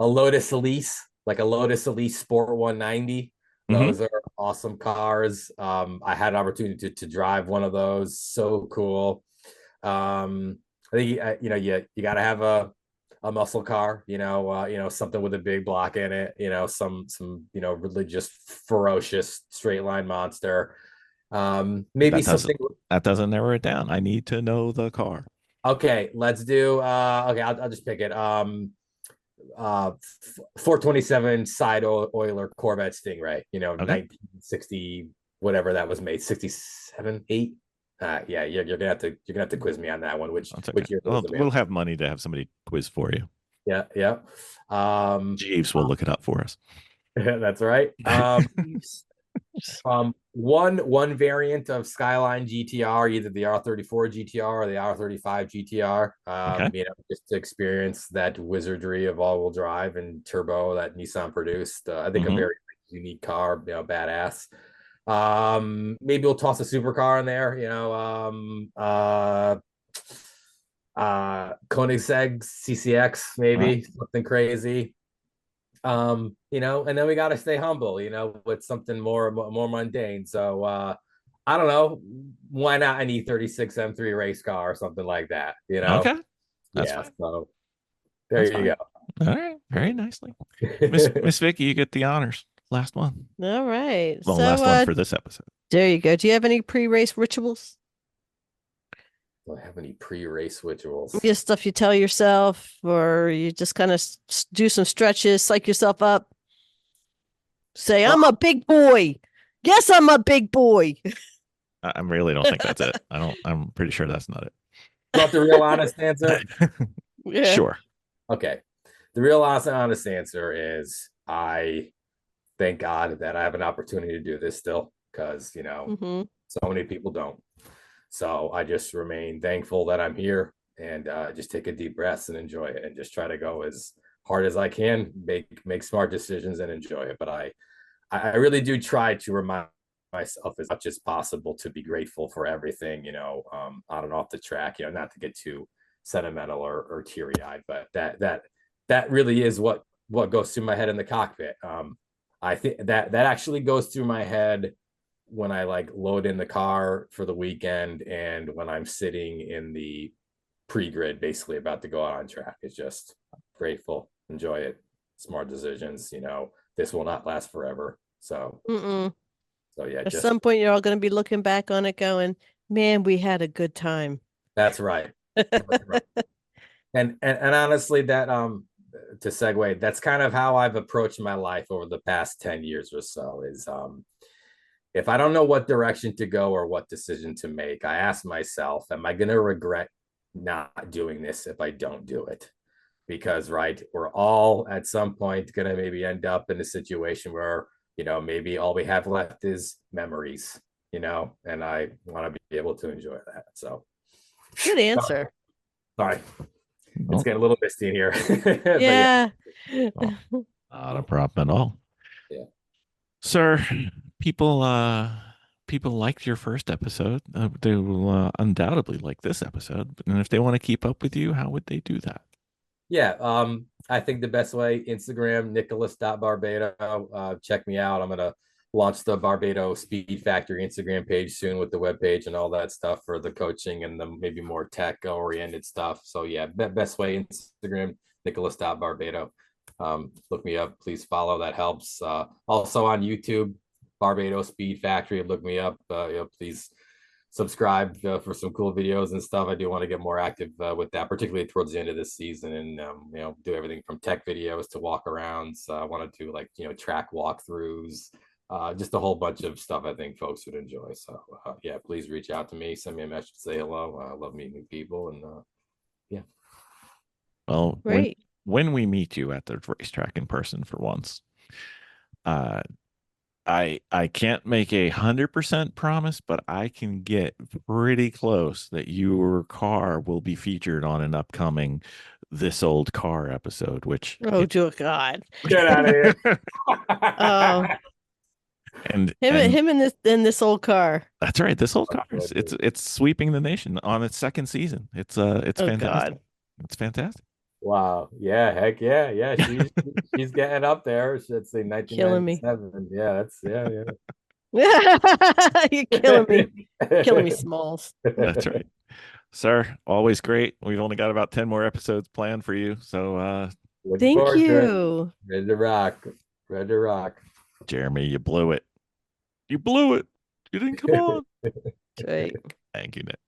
Lotus Elise, like a Lotus Elise Sport 190. Those are awesome cars. I had an opportunity to drive one of those. So cool. I think you got to have a muscle car, something with a big block in it, some religious, ferocious straight line monster. Maybe something that doesn't narrow it down. I need to know the car. Okay, let's do okay, I'll just pick it. 427 side oiler Corvette Stingray, Okay. 1960 whatever that was made, 67, 8. Yeah, you're gonna have to quiz me on that one. Which year was it made? We'll have money to have somebody quiz for you. Yeah. Jeeves will look it up for us. That's right. One variant of Skyline GTR, either the R34 GTR or the R35 GTR. Okay. Just to experience that wizardry of all-wheel drive and turbo that Nissan produced. I think a very unique car, badass. Maybe we'll toss a supercar in there, Koenigsegg CCX, maybe something crazy. And then we got to stay humble, with something more mundane. So I don't know, why not an E36 M3 race car or something like that, Okay. That's yeah, fine. so there you go. All right, very nicely. Miss Vicky, you get the honors. Last one. All right. Well, So last one for this episode. there you go. Do you have any pre-race rituals? Do I have any pre-race rituals? Just stuff you tell yourself, or you just kind of do some stretches, psych yourself up. Say, I'm a big boy. Yes, I'm a big boy. I really don't think that's it. I'm pretty sure that's not it. Want the real honest answer? Yeah. Sure. Okay. The real honest answer is I thank God that I have an opportunity to do this still, because so many people don't. So I just remain thankful that I'm here, and just take a deep breath and enjoy it, and just try to go as hard as I can, make smart decisions and enjoy it. But I really do try to remind myself as much as possible to be grateful for everything, on and off the track, not to get too sentimental or teary-eyed, but that that really is what goes through my head in the cockpit. I think that actually goes through my head when I like load in the car for the weekend and when I'm sitting in the pre-grid, basically about to go out on track. It's just grateful, enjoy it, smart decisions. This will not last forever. So, Mm-mm. yeah, At just some point, you're all going to be looking back on it going, man, we had a good time. that's right. That's right. And honestly, that to segue, that's kind of how I've approached my life over the past 10 years or so is if I don't know what direction to go or what decision to make, I ask myself, am I going to regret not doing this if I don't do it? Because, right, we're all at some point going to maybe end up in a situation where, maybe all we have left is memories, and I want to be able to enjoy that. So, Good answer. sorry, it's Well, getting a little misty in here. But Yeah. well, not a problem at all. Yeah. Sir, people liked your first episode. They will undoubtedly like this episode. And if they want to keep up with you, how would they do that? Yeah, I think the best way, Instagram, nicholas.barbato. Check me out. I'm gonna launch the Barbato Speed Factory Instagram page soon with the webpage and all that stuff for the coaching and the maybe more tech oriented stuff. So yeah, best way, Instagram, nicholas.barbato. Look me up, please follow. That helps. Also on YouTube, Barbato Speed Factory. Look me up. Please subscribe for some cool videos and stuff. I do want to get more active with that, particularly towards the end of this season, and do everything from tech videos to walk arounds. I want to do like track walkthroughs, just a whole bunch of stuff I think folks would enjoy. So yeah, please reach out to me, send me a message, say hello. I love meeting new people, and yeah. Well, Great. when we meet you at the racetrack in person for once, uh, I can't make 100% promise, but I can get pretty close that your car will be featured on an upcoming This Old Car episode, which Oh, dear God. Get out of here. Oh, and him in this old car. that's right, This Old Car it's sweeping the nation on its second season. It's Oh, fantastic. God. It's fantastic. Wow. Yeah. Heck yeah. Yeah. She's getting up there. Should say Killing me. 1997. Yeah. That's yeah. You're killing me. Killing me, Smalls. That's right. Sir, always great. We've only got about 10 more episodes planned for you. So Looking Thank forward to it. you. Ready to rock. Ready to rock. Jeremy, you blew it. You blew it. You didn't come on. That's right. Thank you, Nick.